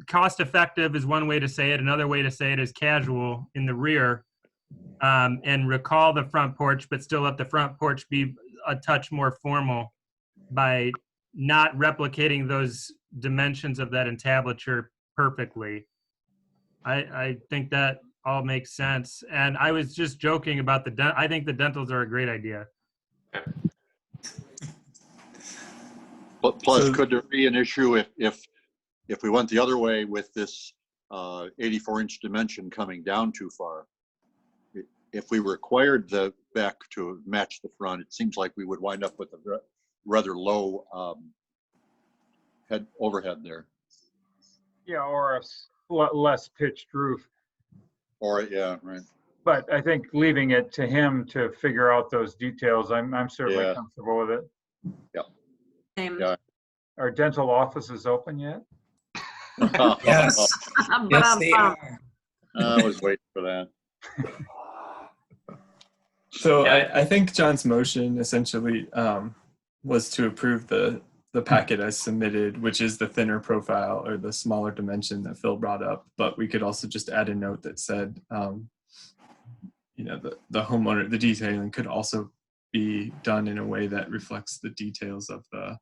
Cost effective is one way to say it. Another way to say it is casual in the rear, and recall the front porch, but still let the front porch be a touch more formal by not replicating those dimensions of that entablature perfectly. I think that all makes sense. And I was just joking about I think the dentals are a great idea. Plus, could there be an issue if if we went the other way with this 84-inch dimension coming down too far, if we required the back to match the front, it seems like we would wind up with a rather low overhead there. Yeah, or a less pitched roof. Or, yeah, right. But I think leaving it to him to figure out those details, I'm certainly Yeah. comfortable with it. Yeah. Same. Yeah. Are dental offices open yet? Yes. Yes, they Ba-dum-bum. are. I was waiting for that. So Yeah. I think John's motion essentially was to approve the packet as submitted, which is the thinner profile or the smaller dimension that Phil brought up. But we could also just add a note that said, you know, the homeowner, the detailing could also be done in a way that reflects the details of the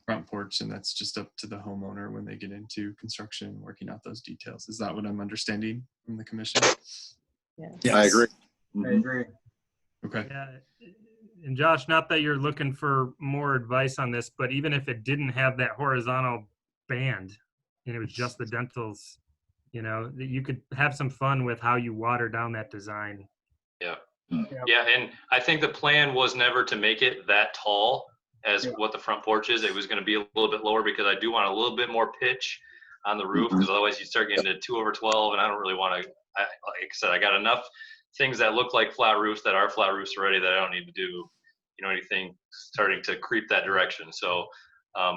front porch, and that's just up to the homeowner when they get into construction, working out those details. Is that what I'm understanding from the commission? Yes. I agree. I Mhm. agree. Okay. Yeah. And Josh, not that you're looking for more advice on this, but even if it didn't have that horizontal band and it was just the dentals, you know, that you could have some fun with how you water down that design. Yeah. Yep. Yeah, and I think the plan was never to make it that tall as what the front porch is. It was going to be a little bit lower because I do want a little bit more pitch on the roof, because otherwise you start getting to 2/12, and I don't really want to. Like I said, I got enough things that look like flat roofs that are flat roofs already that I don't need to do, you know, anything starting to creep that direction. So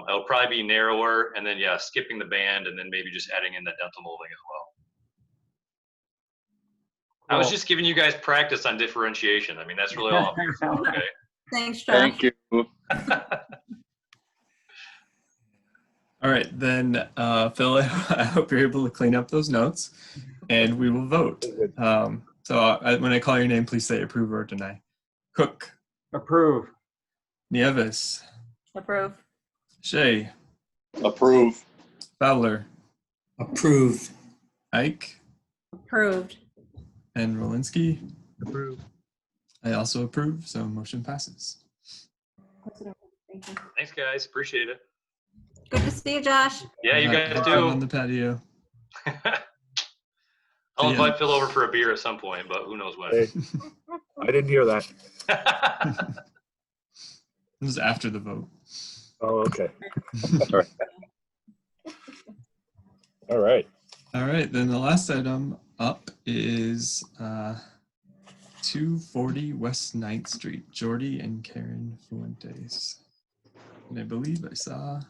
it'll probably be narrower, and then skipping the band, and then maybe just adding in the dental molding as well. I was just giving you guys practice on differentiation. I mean, that's really all I'm here for, okay? Thanks, Josh. Thank you. All right, then, Phil, I hope you're able to clean up those notes, and we will vote. When I call your name, please say approve or deny. Cook. Approve. Nieves. Approve. Shea. Approve. Fowler. Approved. Ike. Approved. And Rolinski. Approved. I also approve, so motion passes. Thank you. Thanks, guys. Appreciate it. Good to see you, Josh. Yeah, you guys Have fun on do. the patio. I'll Yeah. invite Phil over for a beer at some point, but who knows when. Hey, I didn't hear that. It was after the vote. Oh, okay. All right. All right, then the last item up is 240 West 9th Street, Jordy and Karen Fuentes. And I believe I saw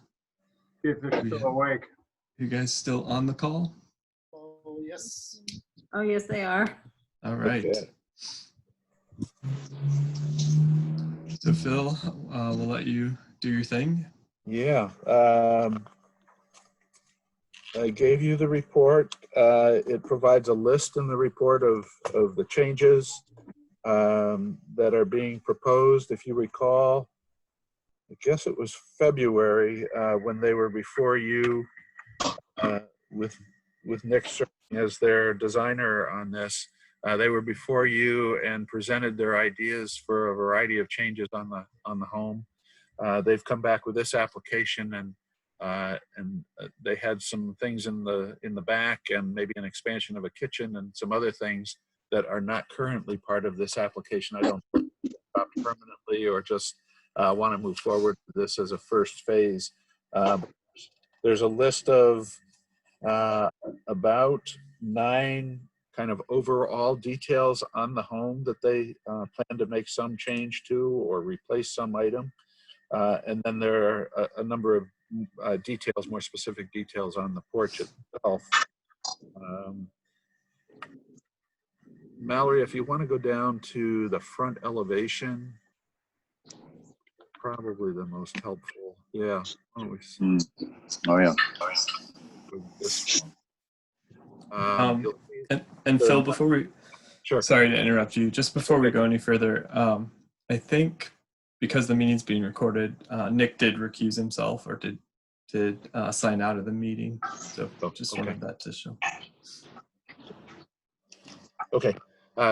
If they're still awake. you guys still on the call. Oh, yes. Oh, yes, they are. All right. Okay. So Phil, we'll let you do your thing. Yeah. I gave you the report. It provides a list in the report of the changes that are being proposed. If you recall, I guess it was February when they were before you with Nick serving as their designer on this. They were before you and presented their ideas for a variety of changes on the home. They've come back with this application, and they had some things in the back and maybe an expansion of a kitchen and some other things that are not currently part of this application. I don't stop permanently or just want to move forward with this as a first phase. There's a list of about 9 kind of overall details on the home that they plan to make some change to or replace some item. And then there are a number of details, more specific details on the porch itself. Mallory, if you want to go down to the front elevation, probably the most helpful. Yeah. Oh, yeah. This And Phil, before we, sure. Sorry to interrupt you, just before we go any further, I think because the meeting's being recorded, Nick did recuse himself or did sign out of the meeting. So just wanted that to show. Okay.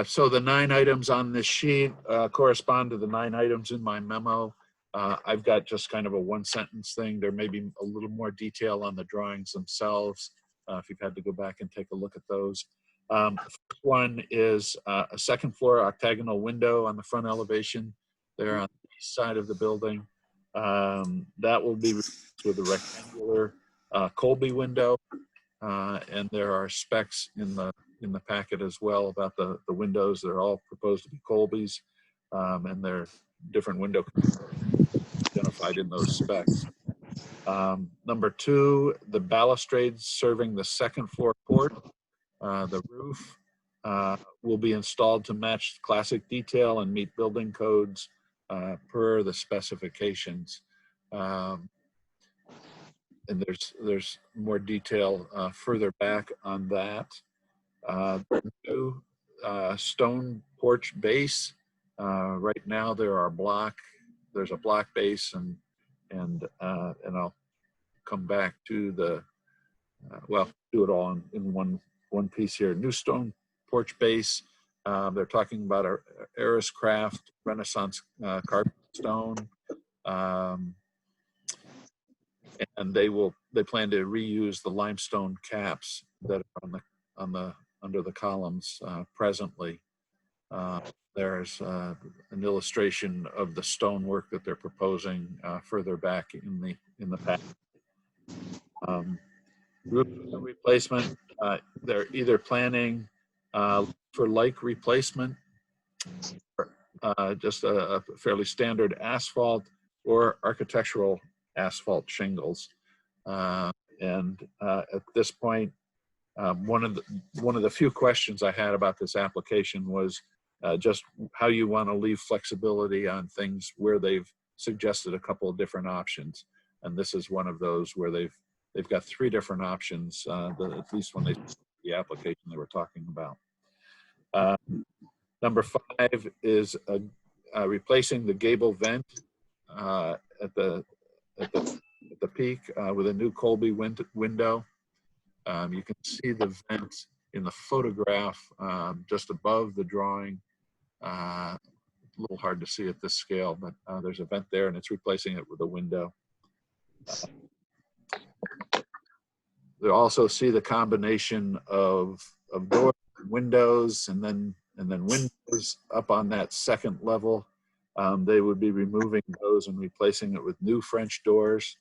So the 9 items on this sheet correspond to the 9 items in my memo. I've got just kind of a one sentence thing. There may be a little more detail on the drawings themselves if you've had to go back and take a look at those. The first one is a second floor octagonal window on the front elevation there on the east side of the building. That will be replaced with a rectangular Colby window, and there are specs in the packet as well about the windows. They're all proposed to be Colbys, and they're different window identified in those specs. Number two, the balustrades serving the second floor porch. The roof will be installed to match classic detail and meet building codes per the specifications. And there's more detail further back on that. The new stone porch base. Right now there's a block base, and I'll come back to the well, do it all in one piece here. New stone porch base. They're talking about our Eris Craft Renaissance carved stone, and they plan to reuse the limestone caps that are under the columns presently. There's an illustration of the stonework that they're proposing further back in the pack. Roof replacement. They're either planning for like replacement, just a fairly standard asphalt, or architectural asphalt shingles. And at this point, one of the few questions I had about this application was just how you want to leave flexibility on things where they've suggested a couple of different options. And this is one of those where they've got three different options, at least when they the application they were talking about. Number 5 is replacing the gable vent at the peak with a new Colby window. You can see the vent in the photograph just above the drawing. A little hard to see at this scale, but there's a vent there, and it's replacing it with a window. You'll also see the combination of doors and windows, and then windows up on that second level. They would be removing those and replacing it with new French doors.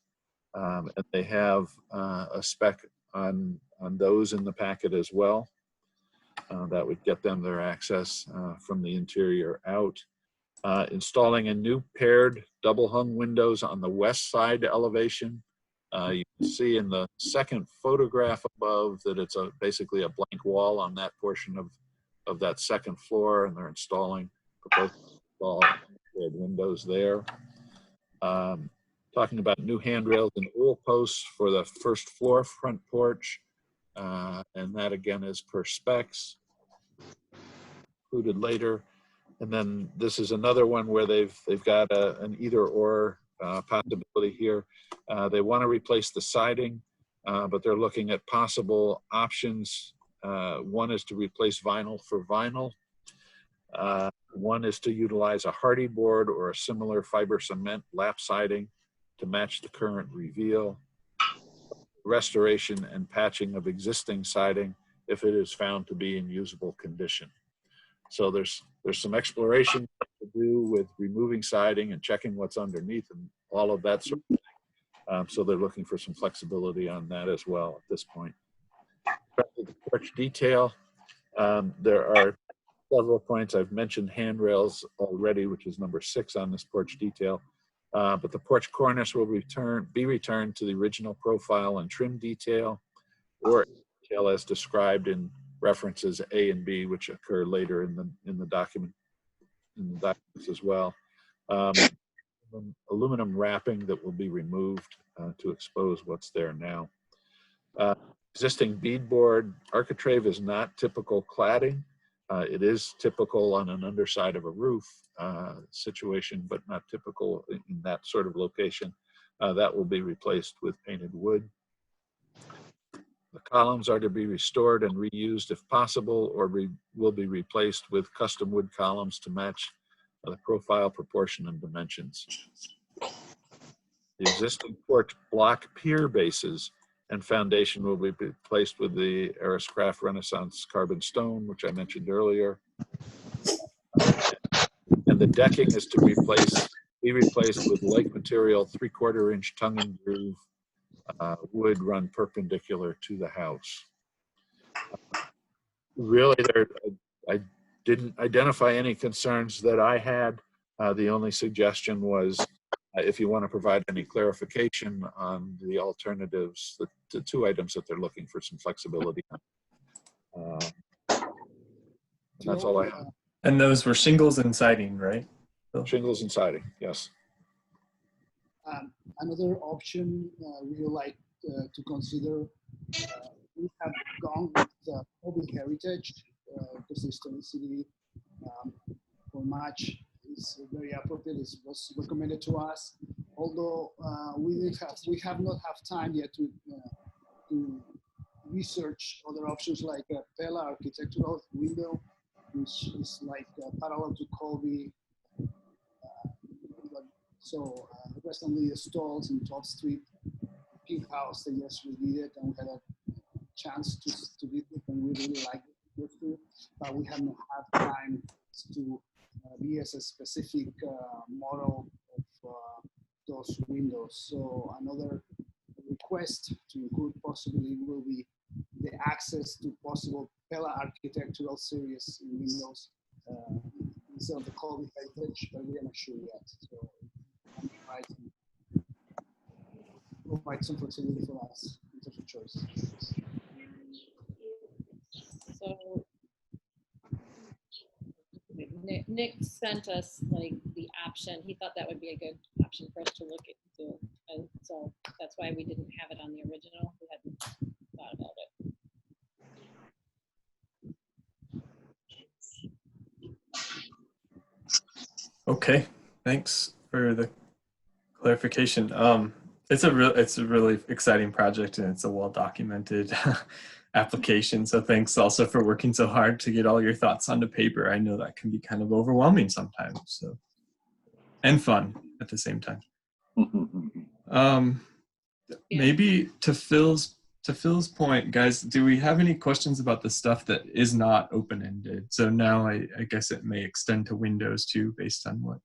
And they have a spec on those in the packet as well. That would get them their access from the interior out. Installing a new paired double hung windows on the west side elevation. You can see in the second photograph above that it's basically a blank wall on that portion of that second floor, and they're proposing to install paired windows there. Talking about new handrails and oil posts for the first floor front porch. And that again is per specs, included later. And then this is another one where they've got an either or possibility here. They want to replace the siding, but they're looking at possible options. One is to replace vinyl for vinyl. One is to utilize a hardy board or a similar fiber cement lap siding to match the current reveal. Restoration and patching of existing siding if it is found to be in usable condition. So there's some exploration to do with removing siding and checking what's underneath and all of that sort of thing. So they're looking for some flexibility on that as well at this point. The porch detail, there are several points. I've mentioned handrails already, which is number 6 on this porch detail. But the porch cornice will be returned to the original profile and trim detail, or detail as described in references A and B, which occur later in the document documents as well. Aluminum wrapping that will be removed to expose what's there now. Existing beadboard architrave is not typical cladding. It is typical on an underside of a roof situation, but not typical in that sort of location. That will be replaced with painted wood. The columns are to be restored and reused if possible, or will be replaced with custom wood columns to match the profile, proportion, and dimensions. The existing porch block pier bases and foundation will be replaced with the Aristcraft Renaissance carbon stone, which I mentioned earlier. And the decking is to be replaced with like material 3/4 inch tongue and groove wood run perpendicular to the house. Really, I didn't identify any concerns that I had. The only suggestion was if you want to provide any clarification on the alternatives, the two items that they're looking for some flexibility on. That's all I have. And those were shingles and siding, right? Shingles and siding, yes. Another option we would like to consider, we have gone with public heritage because the historicity for much is very appropriate. It was recommended to us, although we have not have time yet to research other options like a Pella architectural window, which is like parallel to Colby. So recently installed in 12th Street Pink House, they just reviewed it and we had a chance to visit and we really liked it, but we have not had time to be as a specific model of those windows. So another request to include possibly will be the access to possible Pella architectural series in windows instead of the Colby heritage, but we are not sure yet. So provide some flexibility for us in terms of choice. So Nick sent us like the option. He thought that would be a good option for us to look into, and so that's why we didn't have it on the original. We hadn't thought about it. Okay, thanks for the clarification. It's a really exciting project and it's a well documented application. So thanks also for working so hard to get all your thoughts onto paper. I know that can be kind of overwhelming sometimes. So, and fun at the same time. Maybe to Phil's point, guys, do we have any questions about the stuff that is not open-ended? So now I guess it may extend to Windows too, based on what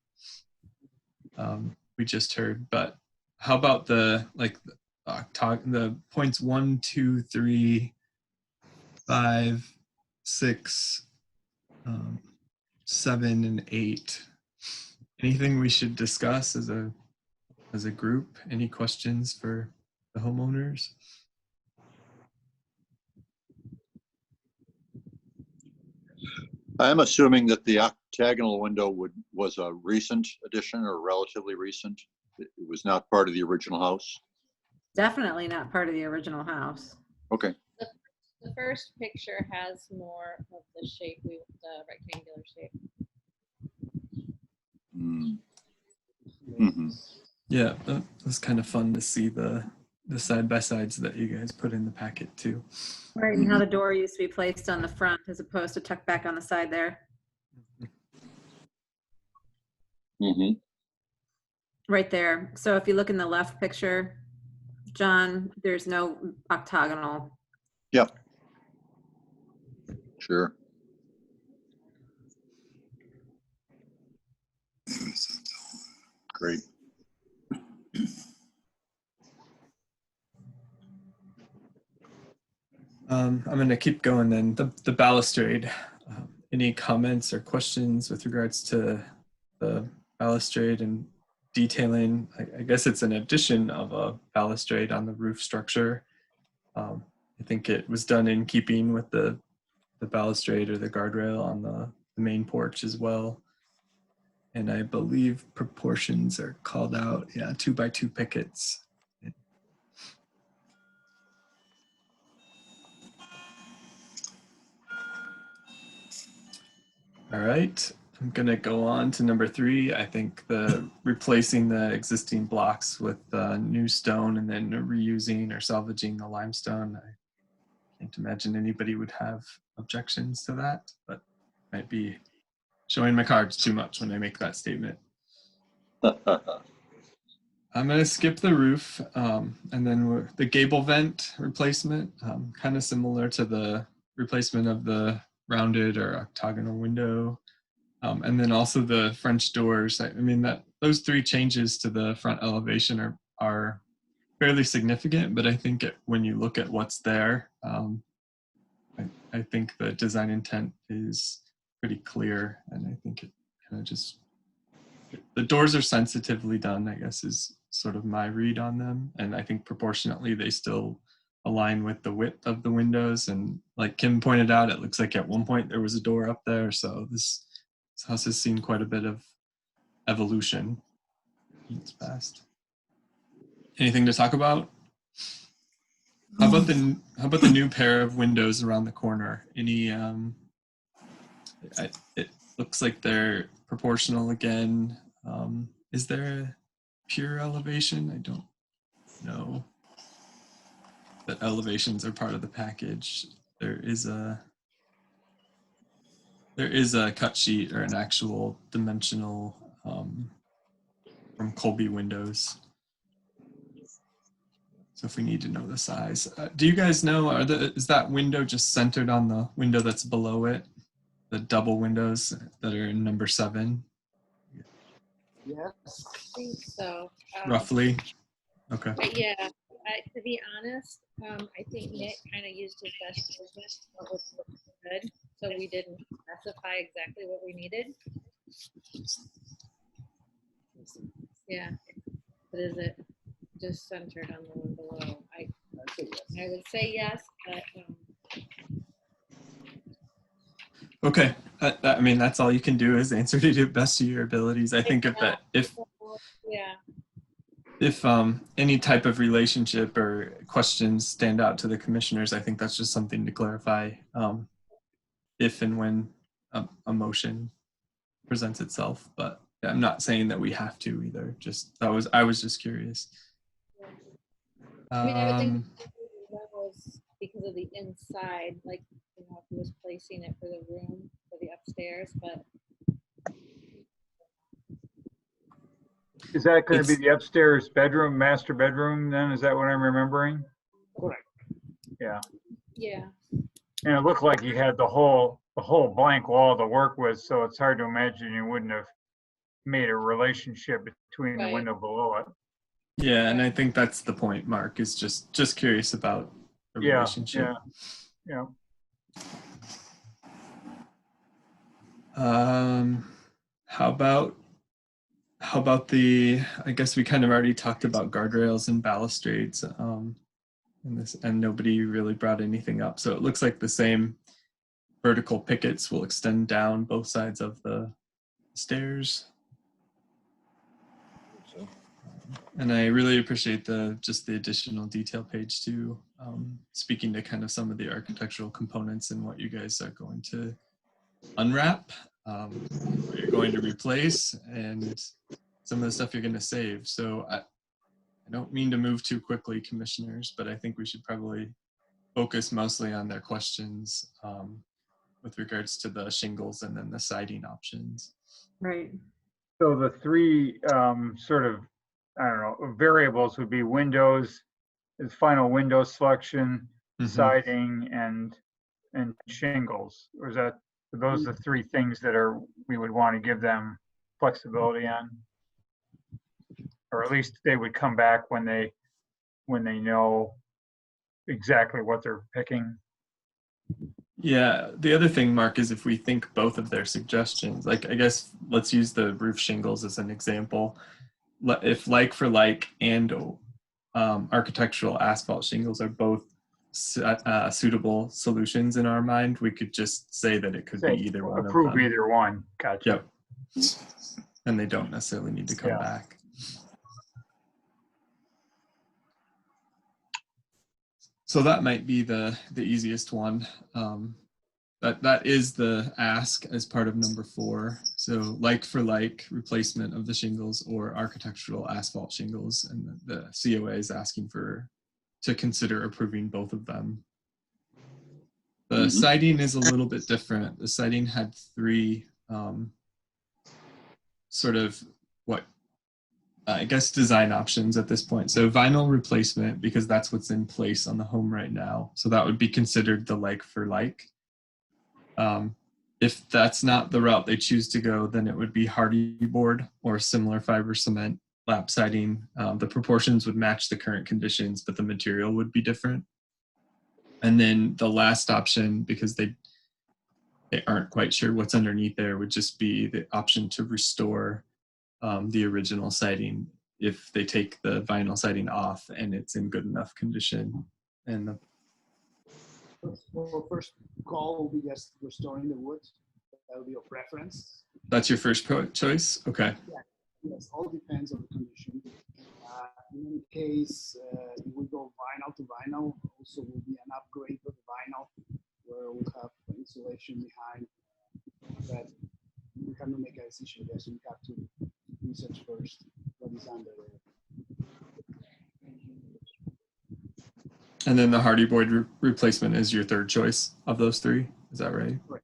we just heard. But how about the points 1, 2, 3, 5, 6, 7, and 8? Anything we should discuss as a group? Any questions for the homeowners? I'm assuming that the octagonal window was a recent addition or relatively recent. It was not part of the original house. Definitely not part of the original house. Okay. The first picture has more of the shape, the rectangular shape. Mm-hmm. Yeah, that was kind of fun to see the side-by-sides that you guys put in the packet too. Right, and how the door used to be placed on the front as opposed to tucked back on the side there. Mm-hmm. Right there. So if you look in the left picture, John, there's no octagonal. Yep. Sure. Great. I'm going to keep going then. The balustrade. Any comments or questions with regards to the balustrade and detailing? I guess it's an addition of a balustrade on the roof structure. I think it was done in keeping with the balustrade or the guardrail on the main porch as well. And I believe proportions are called out. Yeah, 2x2 pickets. All right, I'm gonna go on to number 3. I think replacing the existing blocks with new stone and then reusing or salvaging the limestone. I can't imagine anybody would have objections to that, but might be showing my cards too much when I make that statement. I'm gonna skip the roof, and then the gable vent replacement, kind of similar to the replacement of the rounded or octagonal window, and then also the French doors. I mean that those three changes to the front elevation are fairly significant, but I think when you look at what's there, I think the design intent is pretty clear, and I think it kind of just the doors are sensitively done, I guess, is sort of my read on them. And I think proportionately they still align with the width of the windows. And like Kim pointed out, it looks like at one point there was a door up there. So this house has seen quite a bit of evolution in its past. Anything to talk about? How about the new pair of windows around the corner? Any it looks like they're proportional again. Is there a pure elevation? I don't know that elevations are part of the package. There is a cut sheet or an actual dimensional from Colby Windows. So if we need to know the size, do you guys know? Is that window just centered on the window that's below it? The double windows that are in number 7? Yes. I think so. Roughly? Okay. Yeah, to be honest, I think Nick kind of used his best judgment what was good, so we didn't specify exactly what we needed. Yeah, but is it just centered on the one below? I would say yes, but Okay. I mean, that's all you can do is answer to the best of your abilities. I think if any type of relationship or questions stand out to the commissioners, I think that's just something to clarify if and when a motion presents itself. But I'm not saying that we have to either. I was just curious. I mean, I would think that was because of the inside, like, you know, if he was placing it for the room, for the upstairs, but. Is that going to be the upstairs bedroom, master bedroom then? Is that what I'm remembering? Correct. Yeah. Yeah. And it looked like you had the whole blank wall to work with, so it's hard to imagine you wouldn't have made a relationship between the window below it. Yeah, and I think that's the point, Mark, is just curious about the relationship. Yeah. How about the, I guess we kind of already talked about guardrails and balustrades, and nobody really brought anything up. So it looks like the same vertical pickets will extend down both sides of the stairs. And I really appreciate just the additional detail page too, speaking to kind of some of the architectural components and what you guys are going to unwrap, what you're going to replace, and some of the stuff you're going to save. So I don't mean to move too quickly, commissioners, but I think we should probably focus mostly on their questions with regards to the shingles and then the siding options. Right. So the three sort of, I don't know, variables would be windows, is final window selection, siding, and shingles. Or is that, are those the three things that we would want to give them flexibility on? Or at least they would come back when they know exactly what they're picking. Yeah, the other thing, Mark, is if we think both of their suggestions, like I guess let's use the roof shingles as an example. If like for like and architectural asphalt shingles are both suitable solutions in our mind, we could just say that it could be either one of them. Approve either one. Gotcha. Yep. And they don't necessarily need to come back. So that might be the easiest one. That is the ask as part of number 4. So like for like replacement of the shingles or architectural asphalt shingles, and the COA is asking to consider approving both of them. The siding is a little bit different. The siding had 3 sort of what I guess, design options at this point. So vinyl replacement, because that's what's in place on the home right now. So that would be considered the like for like. If that's not the route they choose to go, then it would be hardy board or similar fiber cement lap siding. The proportions would match the current conditions, but the material would be different. And then the last option, because they aren't quite sure what's underneath there, would just be the option to restore the original siding if they take the vinyl siding off and it's in good enough condition. And the So first call will be just restoring the wood. That will be your preference. that's your first choice? Okay. Yeah. Yes, all depends on the condition. In any case, if we go vinyl to vinyl, also will be an upgrade of the vinyl where we have insulation behind. But we cannot make a decision there, so we have to research first what is under there. And then the hardy board replacement is your third choice of those three. Is that right? Right.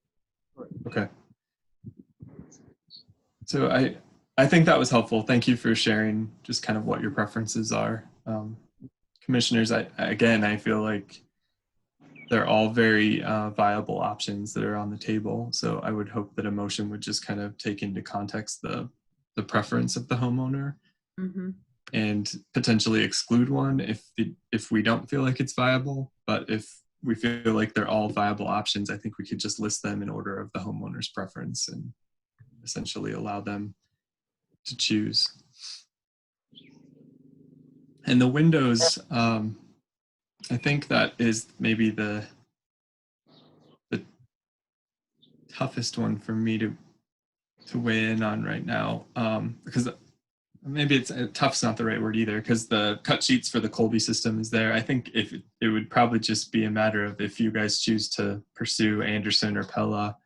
Right. Okay. So I think that was helpful. Thank you for sharing just kind of what your preferences are. Commissioners, I feel like they're all very viable options that are on the table. So I would hope that a motion would just kind of take into context the preference of the homeowner. Mm-hmm. And potentially exclude one if we don't feel like it's viable. But if we feel like they're all viable options, I think we could just list them in order of the homeowner's preference and essentially allow them to choose. And the windows, I think that is maybe the toughest one for me to weigh in on right now, because maybe it's tough's not the right word either, because the cut sheets for the Colby system is there. I think if it would probably just be a matter of if you guys choose to pursue Anderson or Pella,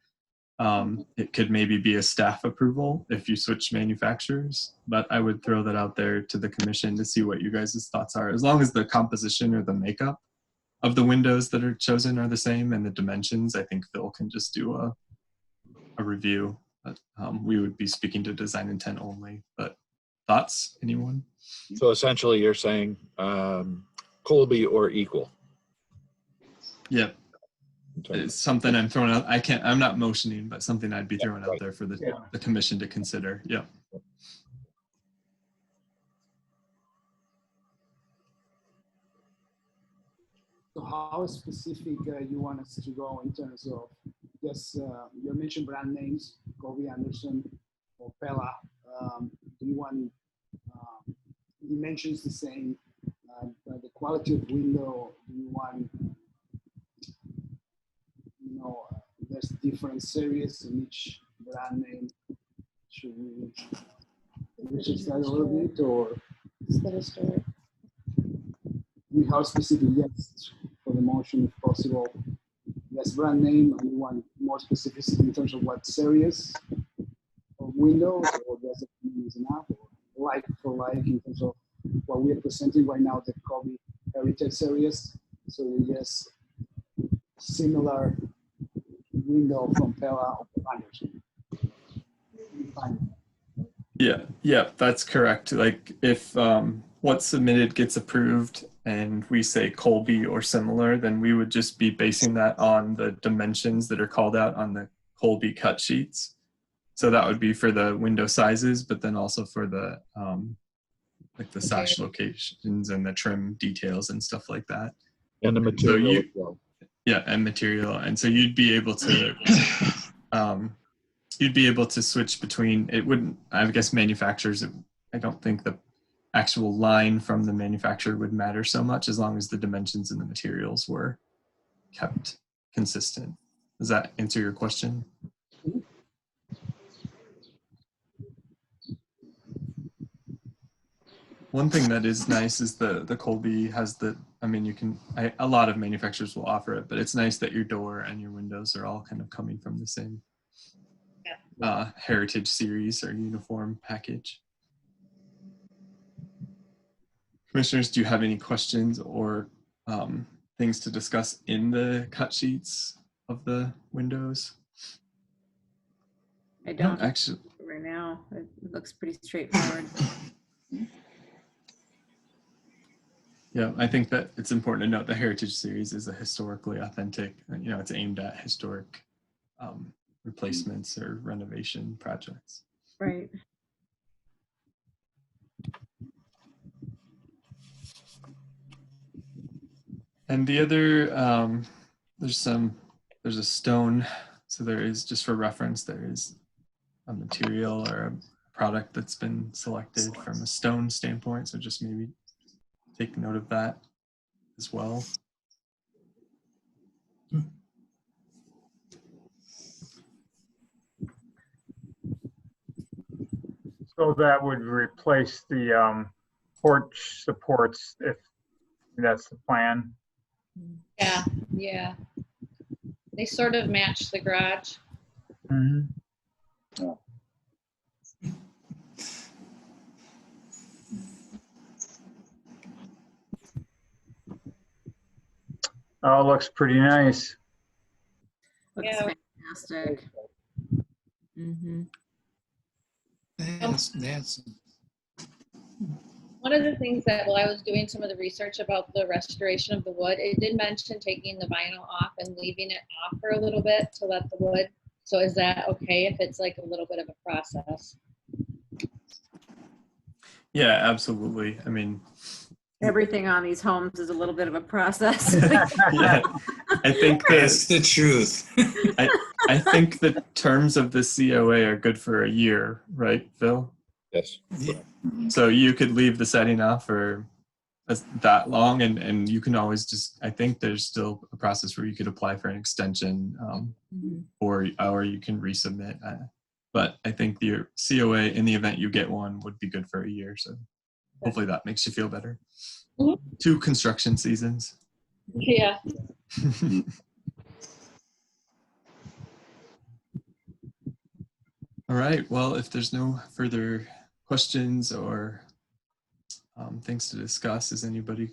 it could maybe be a staff approval if you switch manufacturers. But I would throw that out there to the commission to see what you guys' thoughts are. As long as the composition or the makeup of the windows that are chosen are the same and the dimensions, I think Phil can just do a review. But we would be speaking to design intent only. But thoughts, anyone? So essentially you're saying Colby or equal. Yep. It's something I'm throwing out. I'm not motioning, but something I'd be throwing out there for the commission to consider. Yeah. So how specific you want us to go in terms of, yes, you mentioned brand names, Colby, Anderson, or Pella. Do you want dimensions the same? The quality of window, do you want, there's different series in each brand name? Should we research that a little bit, or? How specific, yes, for the motion if possible. Yes, brand name, and you want more specificity in terms of what series of windows, or just is enough, or like for like in terms of what we are presenting right now, the Colby Heritage series. So yes, similar window from Pella or Anderson. Yeah, that's correct. Like if what's submitted gets approved and we say Colby or similar, then we would just be basing that on the dimensions that are called out on the Colby cut sheets. So that would be for the window sizes, but then also for the like the sash locations and the trim details and stuff like that. And the material as well. Yeah, and material. And so you'd be able to switch between, it wouldn't, I guess manufacturers, I don't think the actual line from the manufacturer would matter so much as long as the dimensions and the materials were kept consistent. Does that answer your question? One thing that is nice is the Colby has the, I mean, you can, a lot of manufacturers will offer it, but it's nice that your door and your windows are all kind of coming from the same heritage series or uniform package. Commissioners, do you have any questions or things to discuss in the cut sheets of the windows? I don't actually. right now. It looks pretty straightforward. Yeah, I think that it's important to note the Heritage Series is a historically authentic, it's aimed at historic replacements or renovation projects. Right. And the other, there's a stone, so there is, just for reference, there is a material or a product that's been selected from a stone standpoint, so just maybe take note of that as well. So that would replace the porch supports if that's the plan. Yeah, yeah. They sort of match the garage. Mm-hmm. Oh, looks pretty nice. Looks Yeah. fantastic. Mm-hmm. That's One of the things that while I was doing some of the research about the restoration of the wood, it did mention taking the vinyl off and leaving it off for a little bit to let the wood. So is that okay if it's like a little bit of a process? Yeah, absolutely. I mean, Everything on these homes is a little bit of a process. yeah, I think that's the truth. I think the terms of the COA are good for a year, right, Phil? Yes. Yeah. So you could leave the setting off for that long, and you can always just, I think there's still a process where you could apply for an extension, or you can resubmit. But I think the COA, in the event you get one, would be good for a year. So hopefully that makes you feel better. 2 construction seasons. Yeah. All right. Well, if there's no further questions or things to discuss, does anybody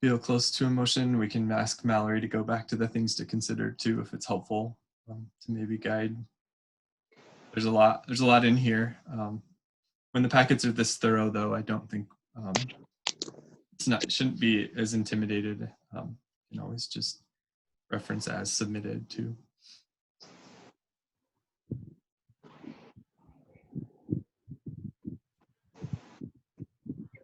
feel close to a motion? We can ask Mallory to go back to the things to consider too, if it's helpful to maybe guide. There's a lot in here. When the packets are this thorough, though, I don't think it shouldn't be as intimidated. You can always just reference as submitted too.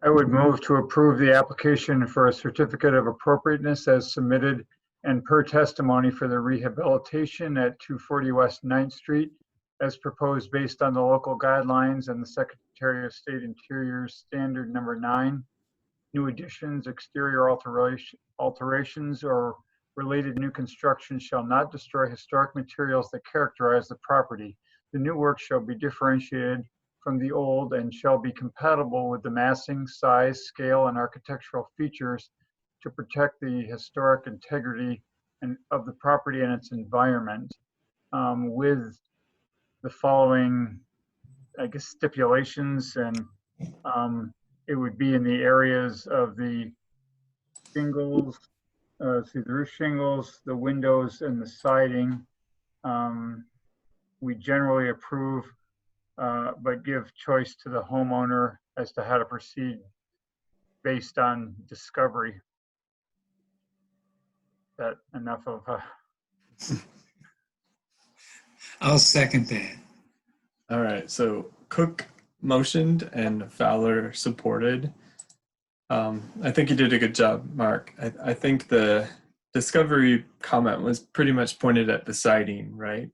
I would move to approve the application for a certificate of appropriateness as submitted and per testimony for the rehabilitation at 240 West 9th Street as proposed based on the local guidelines and the Secretary of State Interior's Standard Number 9. New additions, exterior alterations, or related new construction shall not destroy historic materials that characterize the property. The new work shall be differentiated from the old and shall be compatible with the massing, size, scale, and architectural features to protect the historic integrity of the property and its environment, with the following, I guess, stipulations. And it would be in the areas of the shingles, the roof shingles, the windows, and the siding. We generally approve, but give choice to the homeowner as to how to proceed based on discovery. That enough of I'll second that. All right. So Cook motioned and Fowler supported. I think you did a good job, Mark. I think the discovery comment was pretty much pointed at the siding, right?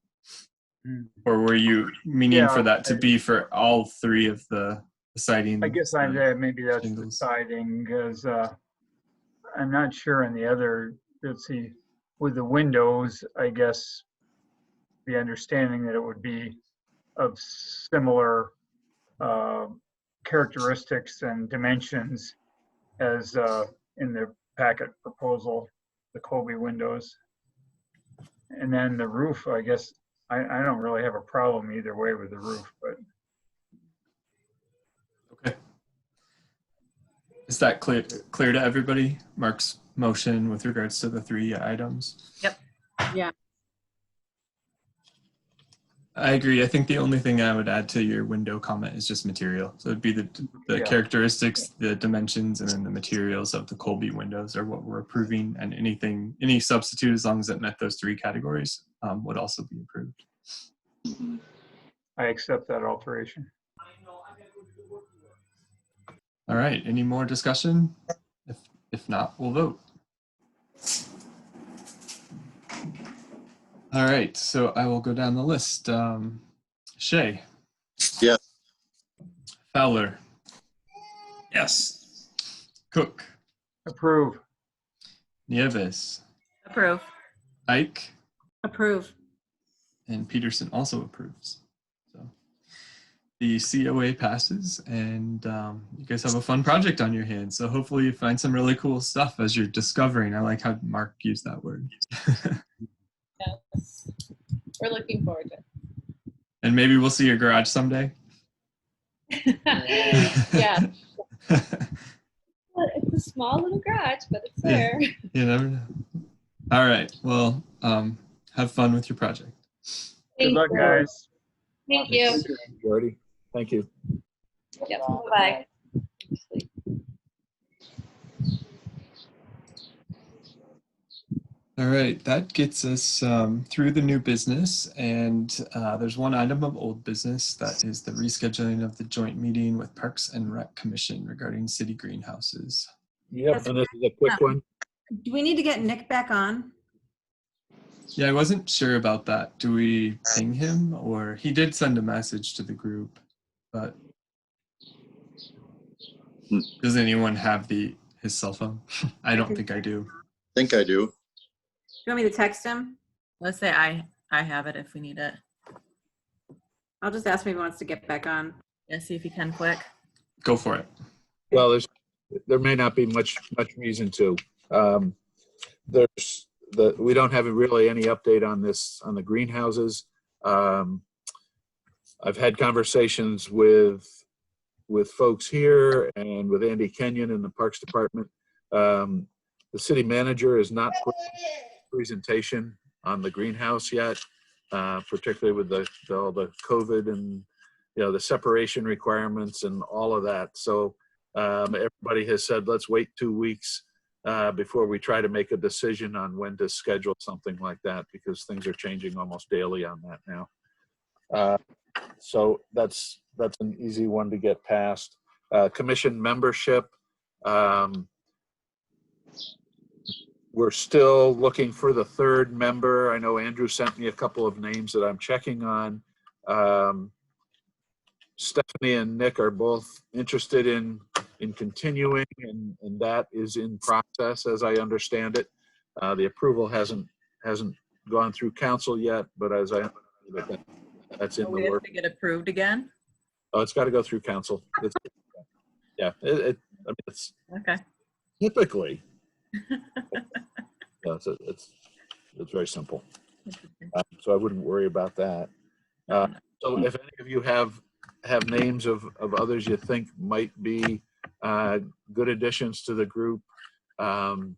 Or were you meaning for that to be for all 3 of the siding? I guess maybe that's shingles. The siding, because I'm not sure on the other. Let's see, with the windows, I guess the understanding that it would be of similar characteristics and dimensions as in the packet proposal, the Colby windows. And then the roof, I guess, I don't really have a problem either way with the roof, but. Okay. Is that clear to everybody? Mark's motion with regards to the 3 items? Yep. Yeah. I agree. I think the only thing I would add to your window comment is just material. So it'd be the Yeah. characteristics, the dimensions, and then the materials of the Colby windows are what we're approving, and any substitute, as long as it met those 3 categories, would also be approved. I accept that alteration. All right. Any more discussion? If not, we'll vote. All right. So I will go down the list. Shea. Yes. Fowler. Yes. Cook. Approve. Nieves. Approve. Ike. Approve. And Peterson also approves. So the COA passes, and you guys have a fun project on your hands. So hopefully you find some really cool stuff as you're discovering. I like how Mark used that word. Yes. We're looking forward to it. And maybe we'll see your garage someday. Yeah. Well, it's a small little garage, but it's there. You never know. All right. Well, have fun with your project. Good luck, guys. Thank you. Jordy. Thank you. Yep. Bye. All right, that gets us through the new business, and there's one item of old business, that is the rescheduling of the joint meeting with Parks and Rec Commission regarding city greenhouses. Yep, and this is a quick one. Do we need to get Nick back on? Yeah, I wasn't sure about that. Do we ping him, or he did send a message to the group, but does anyone have his cell phone? I don't think I do. I think I do. Do you want me to text him? Let's say I have it if we need it. I'll just ask him if he wants to get back on. Yeah, see if he can quick. Go for it. Well, there may not be much reason to. We don't have really any update on this, on the greenhouses. I've had conversations with folks here and with Andy Kenyon in the Parks Department. The city manager is not put presentation on the greenhouse yet, particularly with all the COVID and the separation requirements and all of that. So everybody has said, let's wait 2 weeks before we try to make a decision on when to schedule something like that, because things are changing almost daily on that now. So that's an easy one to get past. Commission membership. We're still looking for the 3rd member. I know Andrew sent me a couple of names that I'm checking on. Stephanie and Nick are both interested in continuing, and that is in process, as I understand it. The approval hasn't gone through council yet, but as I understand, that's in the We have work. to get approved again? Oh, it's got to go through council. It's Okay. typically. Yeah, it's very simple. So I wouldn't worry about that. So if any of you have names of others you think might be good additions to the group, one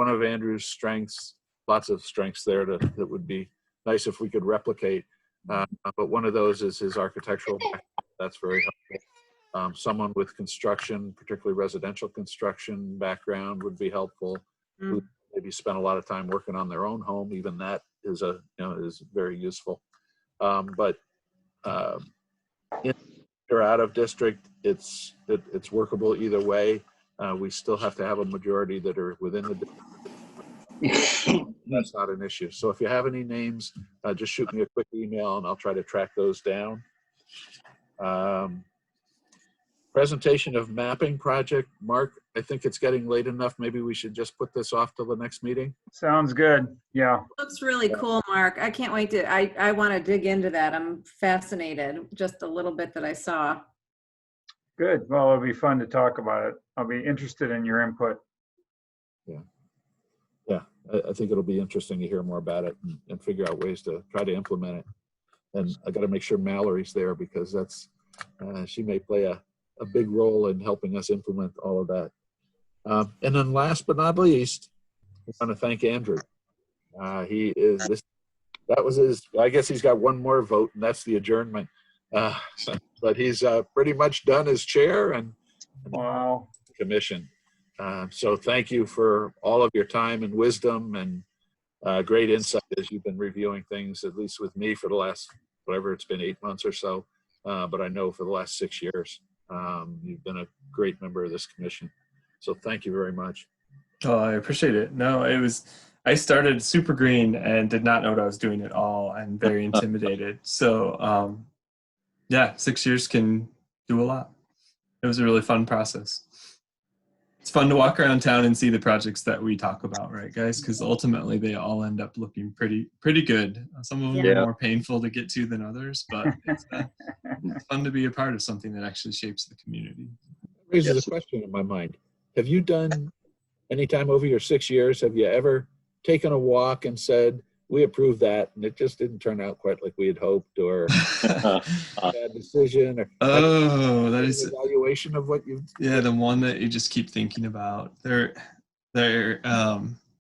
of Andrew's strengths, lots of strengths there that would be nice if we could replicate. But one of those is his architectural background. That's very helpful. Someone with construction, particularly residential construction background, would be helpful. Who maybe spent a lot of time working on their own home. Even that is is very useful. But in or out of district, it's workable either way. We still have to have a majority that are within the district. That's not an issue. So if you have any names, just shoot me a quick email and I'll try to track those down. Presentation of mapping project. Mark, I think it's getting late enough. Maybe we should just put this off till the next meeting. Sounds good. Yeah. Looks really cool, Mark. I can't wait to, I want to dig into that. I'm fascinated, just a little bit that I saw. Good. Well, it'll be fun to talk about it. I'll be interested in your input. Yeah, I think it'll be interesting to hear more about it and figure out ways to try to implement it. And I got to make sure Mallory's there, because she may play a big role in helping us implement all of that. And then last but not least, I want to thank Andrew. This that was his, I guess he's got one more vote, and that's the adjournment. But he's pretty much done as chair and Wow. commission. So thank you for all of your time and wisdom and great insight as you've been reviewing things, at least with me for the last, whatever it's been, 8 months or so. But I know for the last 6 years, you've been a great member of this commission. So thank you very much. Oh, I appreciate it. No, I started super green and did not know what I was doing at all and very intimidated. So, yeah, 6 years can do a lot. It was a really fun process. It's fun to walk around town and see the projects that we talk about, right, guys? Because ultimately they all end up looking pretty good. Some of them are more painful to get to than others, but it's fun to be a part of something that actually shapes the community. Raises a question in my mind. Have you done, anytime over your 6 years, have you ever taken a walk and said, we approve that, and it just didn't turn out quite like we had hoped, or a bad decision, or that is evaluation of what you? Yeah, the one that you just keep thinking about. There were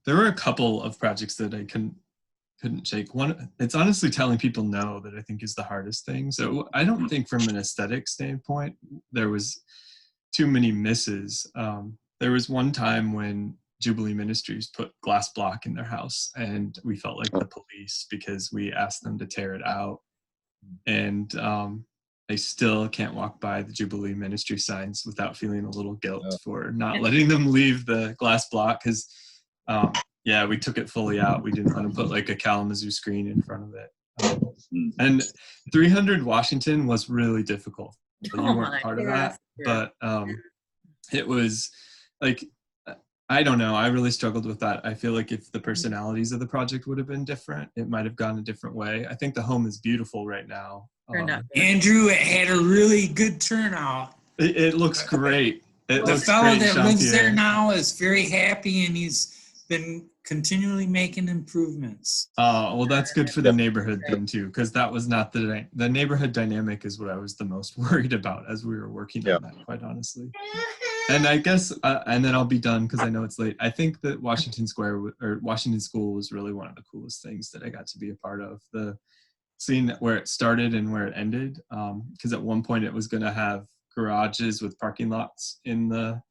a couple of projects that I couldn't shake. One, it's honestly telling people no that I think is the hardest thing. So I don't think from an aesthetic standpoint there was too many misses. There was one time when Jubilee Ministries put glass block in their house, and we felt like the police because we asked them to tear it out, and I still can't walk by the Jubilee Ministry signs without feeling a little guilt for not letting them leave the glass block, because yeah, we took it fully out. We didn't let them put like a Kalamazoo screen in front of it. And 300 Washington was really difficult. You weren't part of that, but it was like, I don't know. I really struggled with that. I feel like if the personalities of the project would have been different, it might have gone a different way. I think the home is beautiful right now. Andrew, it had a really good turnout. It looks great. The fellow that lives there now is very happy, and he's been continually making improvements. Well, that's good for the neighborhood then too, because that was not the neighborhood dynamic is what I was the most worried about as we were working on that, quite honestly. And I guess, and then I'll be done because I know it's late. I think that Washington Square or Washington School was really one of the coolest things that I got to be a part of. The seeing where it started and where it ended, because at one point it was going to have garages with parking lots in the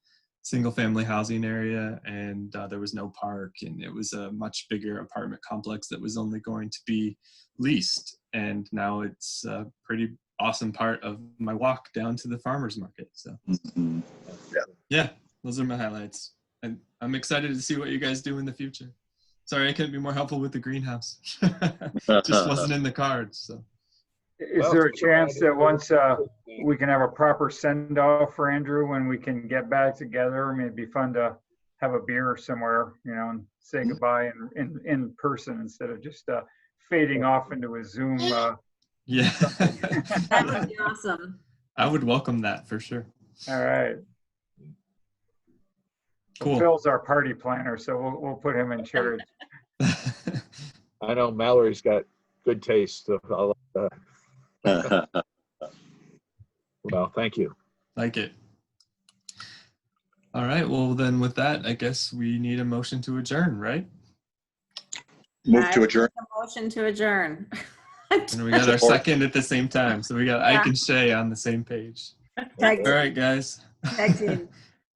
single family housing area, and there was no park, and it was a much bigger apartment complex that was only going to be leased. And now it's a pretty awesome part of my walk down to the farmer's market. So yeah, those are my highlights. And I'm excited to see what you guys do in the future. Sorry I couldn't be more helpful with the greenhouse. Just wasn't in the cards. So is there a chance that once we can have a proper send off for Andrew when we can get back together? I mean, it'd be fun to have a beer somewhere, you know, and say goodbye in person instead of just fading off into a Zoom. Yeah, that would be awesome. I would welcome that for sure. All right. Cool. Well, Phil's our party planner, so we'll put him in charge. I know Mallory's got good taste. So well, thank you. Like it. All right. Well, then with that, I guess we need a motion to adjourn, right? Move to adjourn. A motion to adjourn. And we got our second at the same time. So we got Ike and Shay on the same page. All right, guys.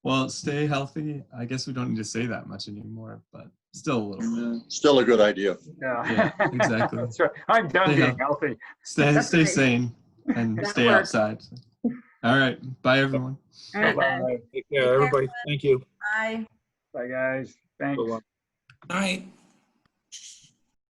Well, stay healthy. I guess we don't need to say that much anymore, but still a little bit. Still a good idea. Yeah, exactly. That's right. I'm done being healthy. Stay sane and stay outside. All right. Bye, everyone. All right. Bye. Take care, everybody. Thank you. Bye. Bye, guys. Thanks. Night.